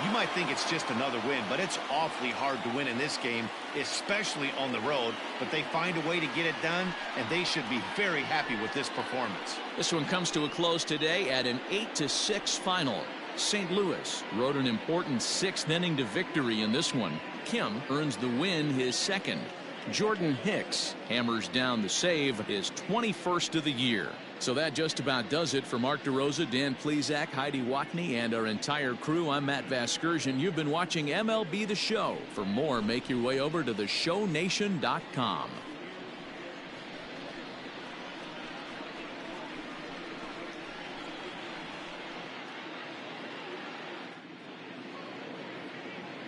You might think it's just another win, but it's awfully hard to win in this game, especially on the road. But they find a way to get it done, and they should be very happy with this performance. This one comes to a close today at an 8-6 final. St. Louis rode an important 6th inning to victory in this one. Kim earns the win, his 2nd. Jordan Hicks hammers down the save, his 21st of the year. So that just about does it for Mark DeRosa, Dan Plesac, Heidi Watney, and our entire crew. I'm Matt Vasgersian. You've been watching MLB The Show. For more, make your way over to theshownation.com.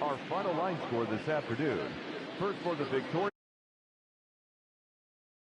Our final line score this afternoon. First for the victorious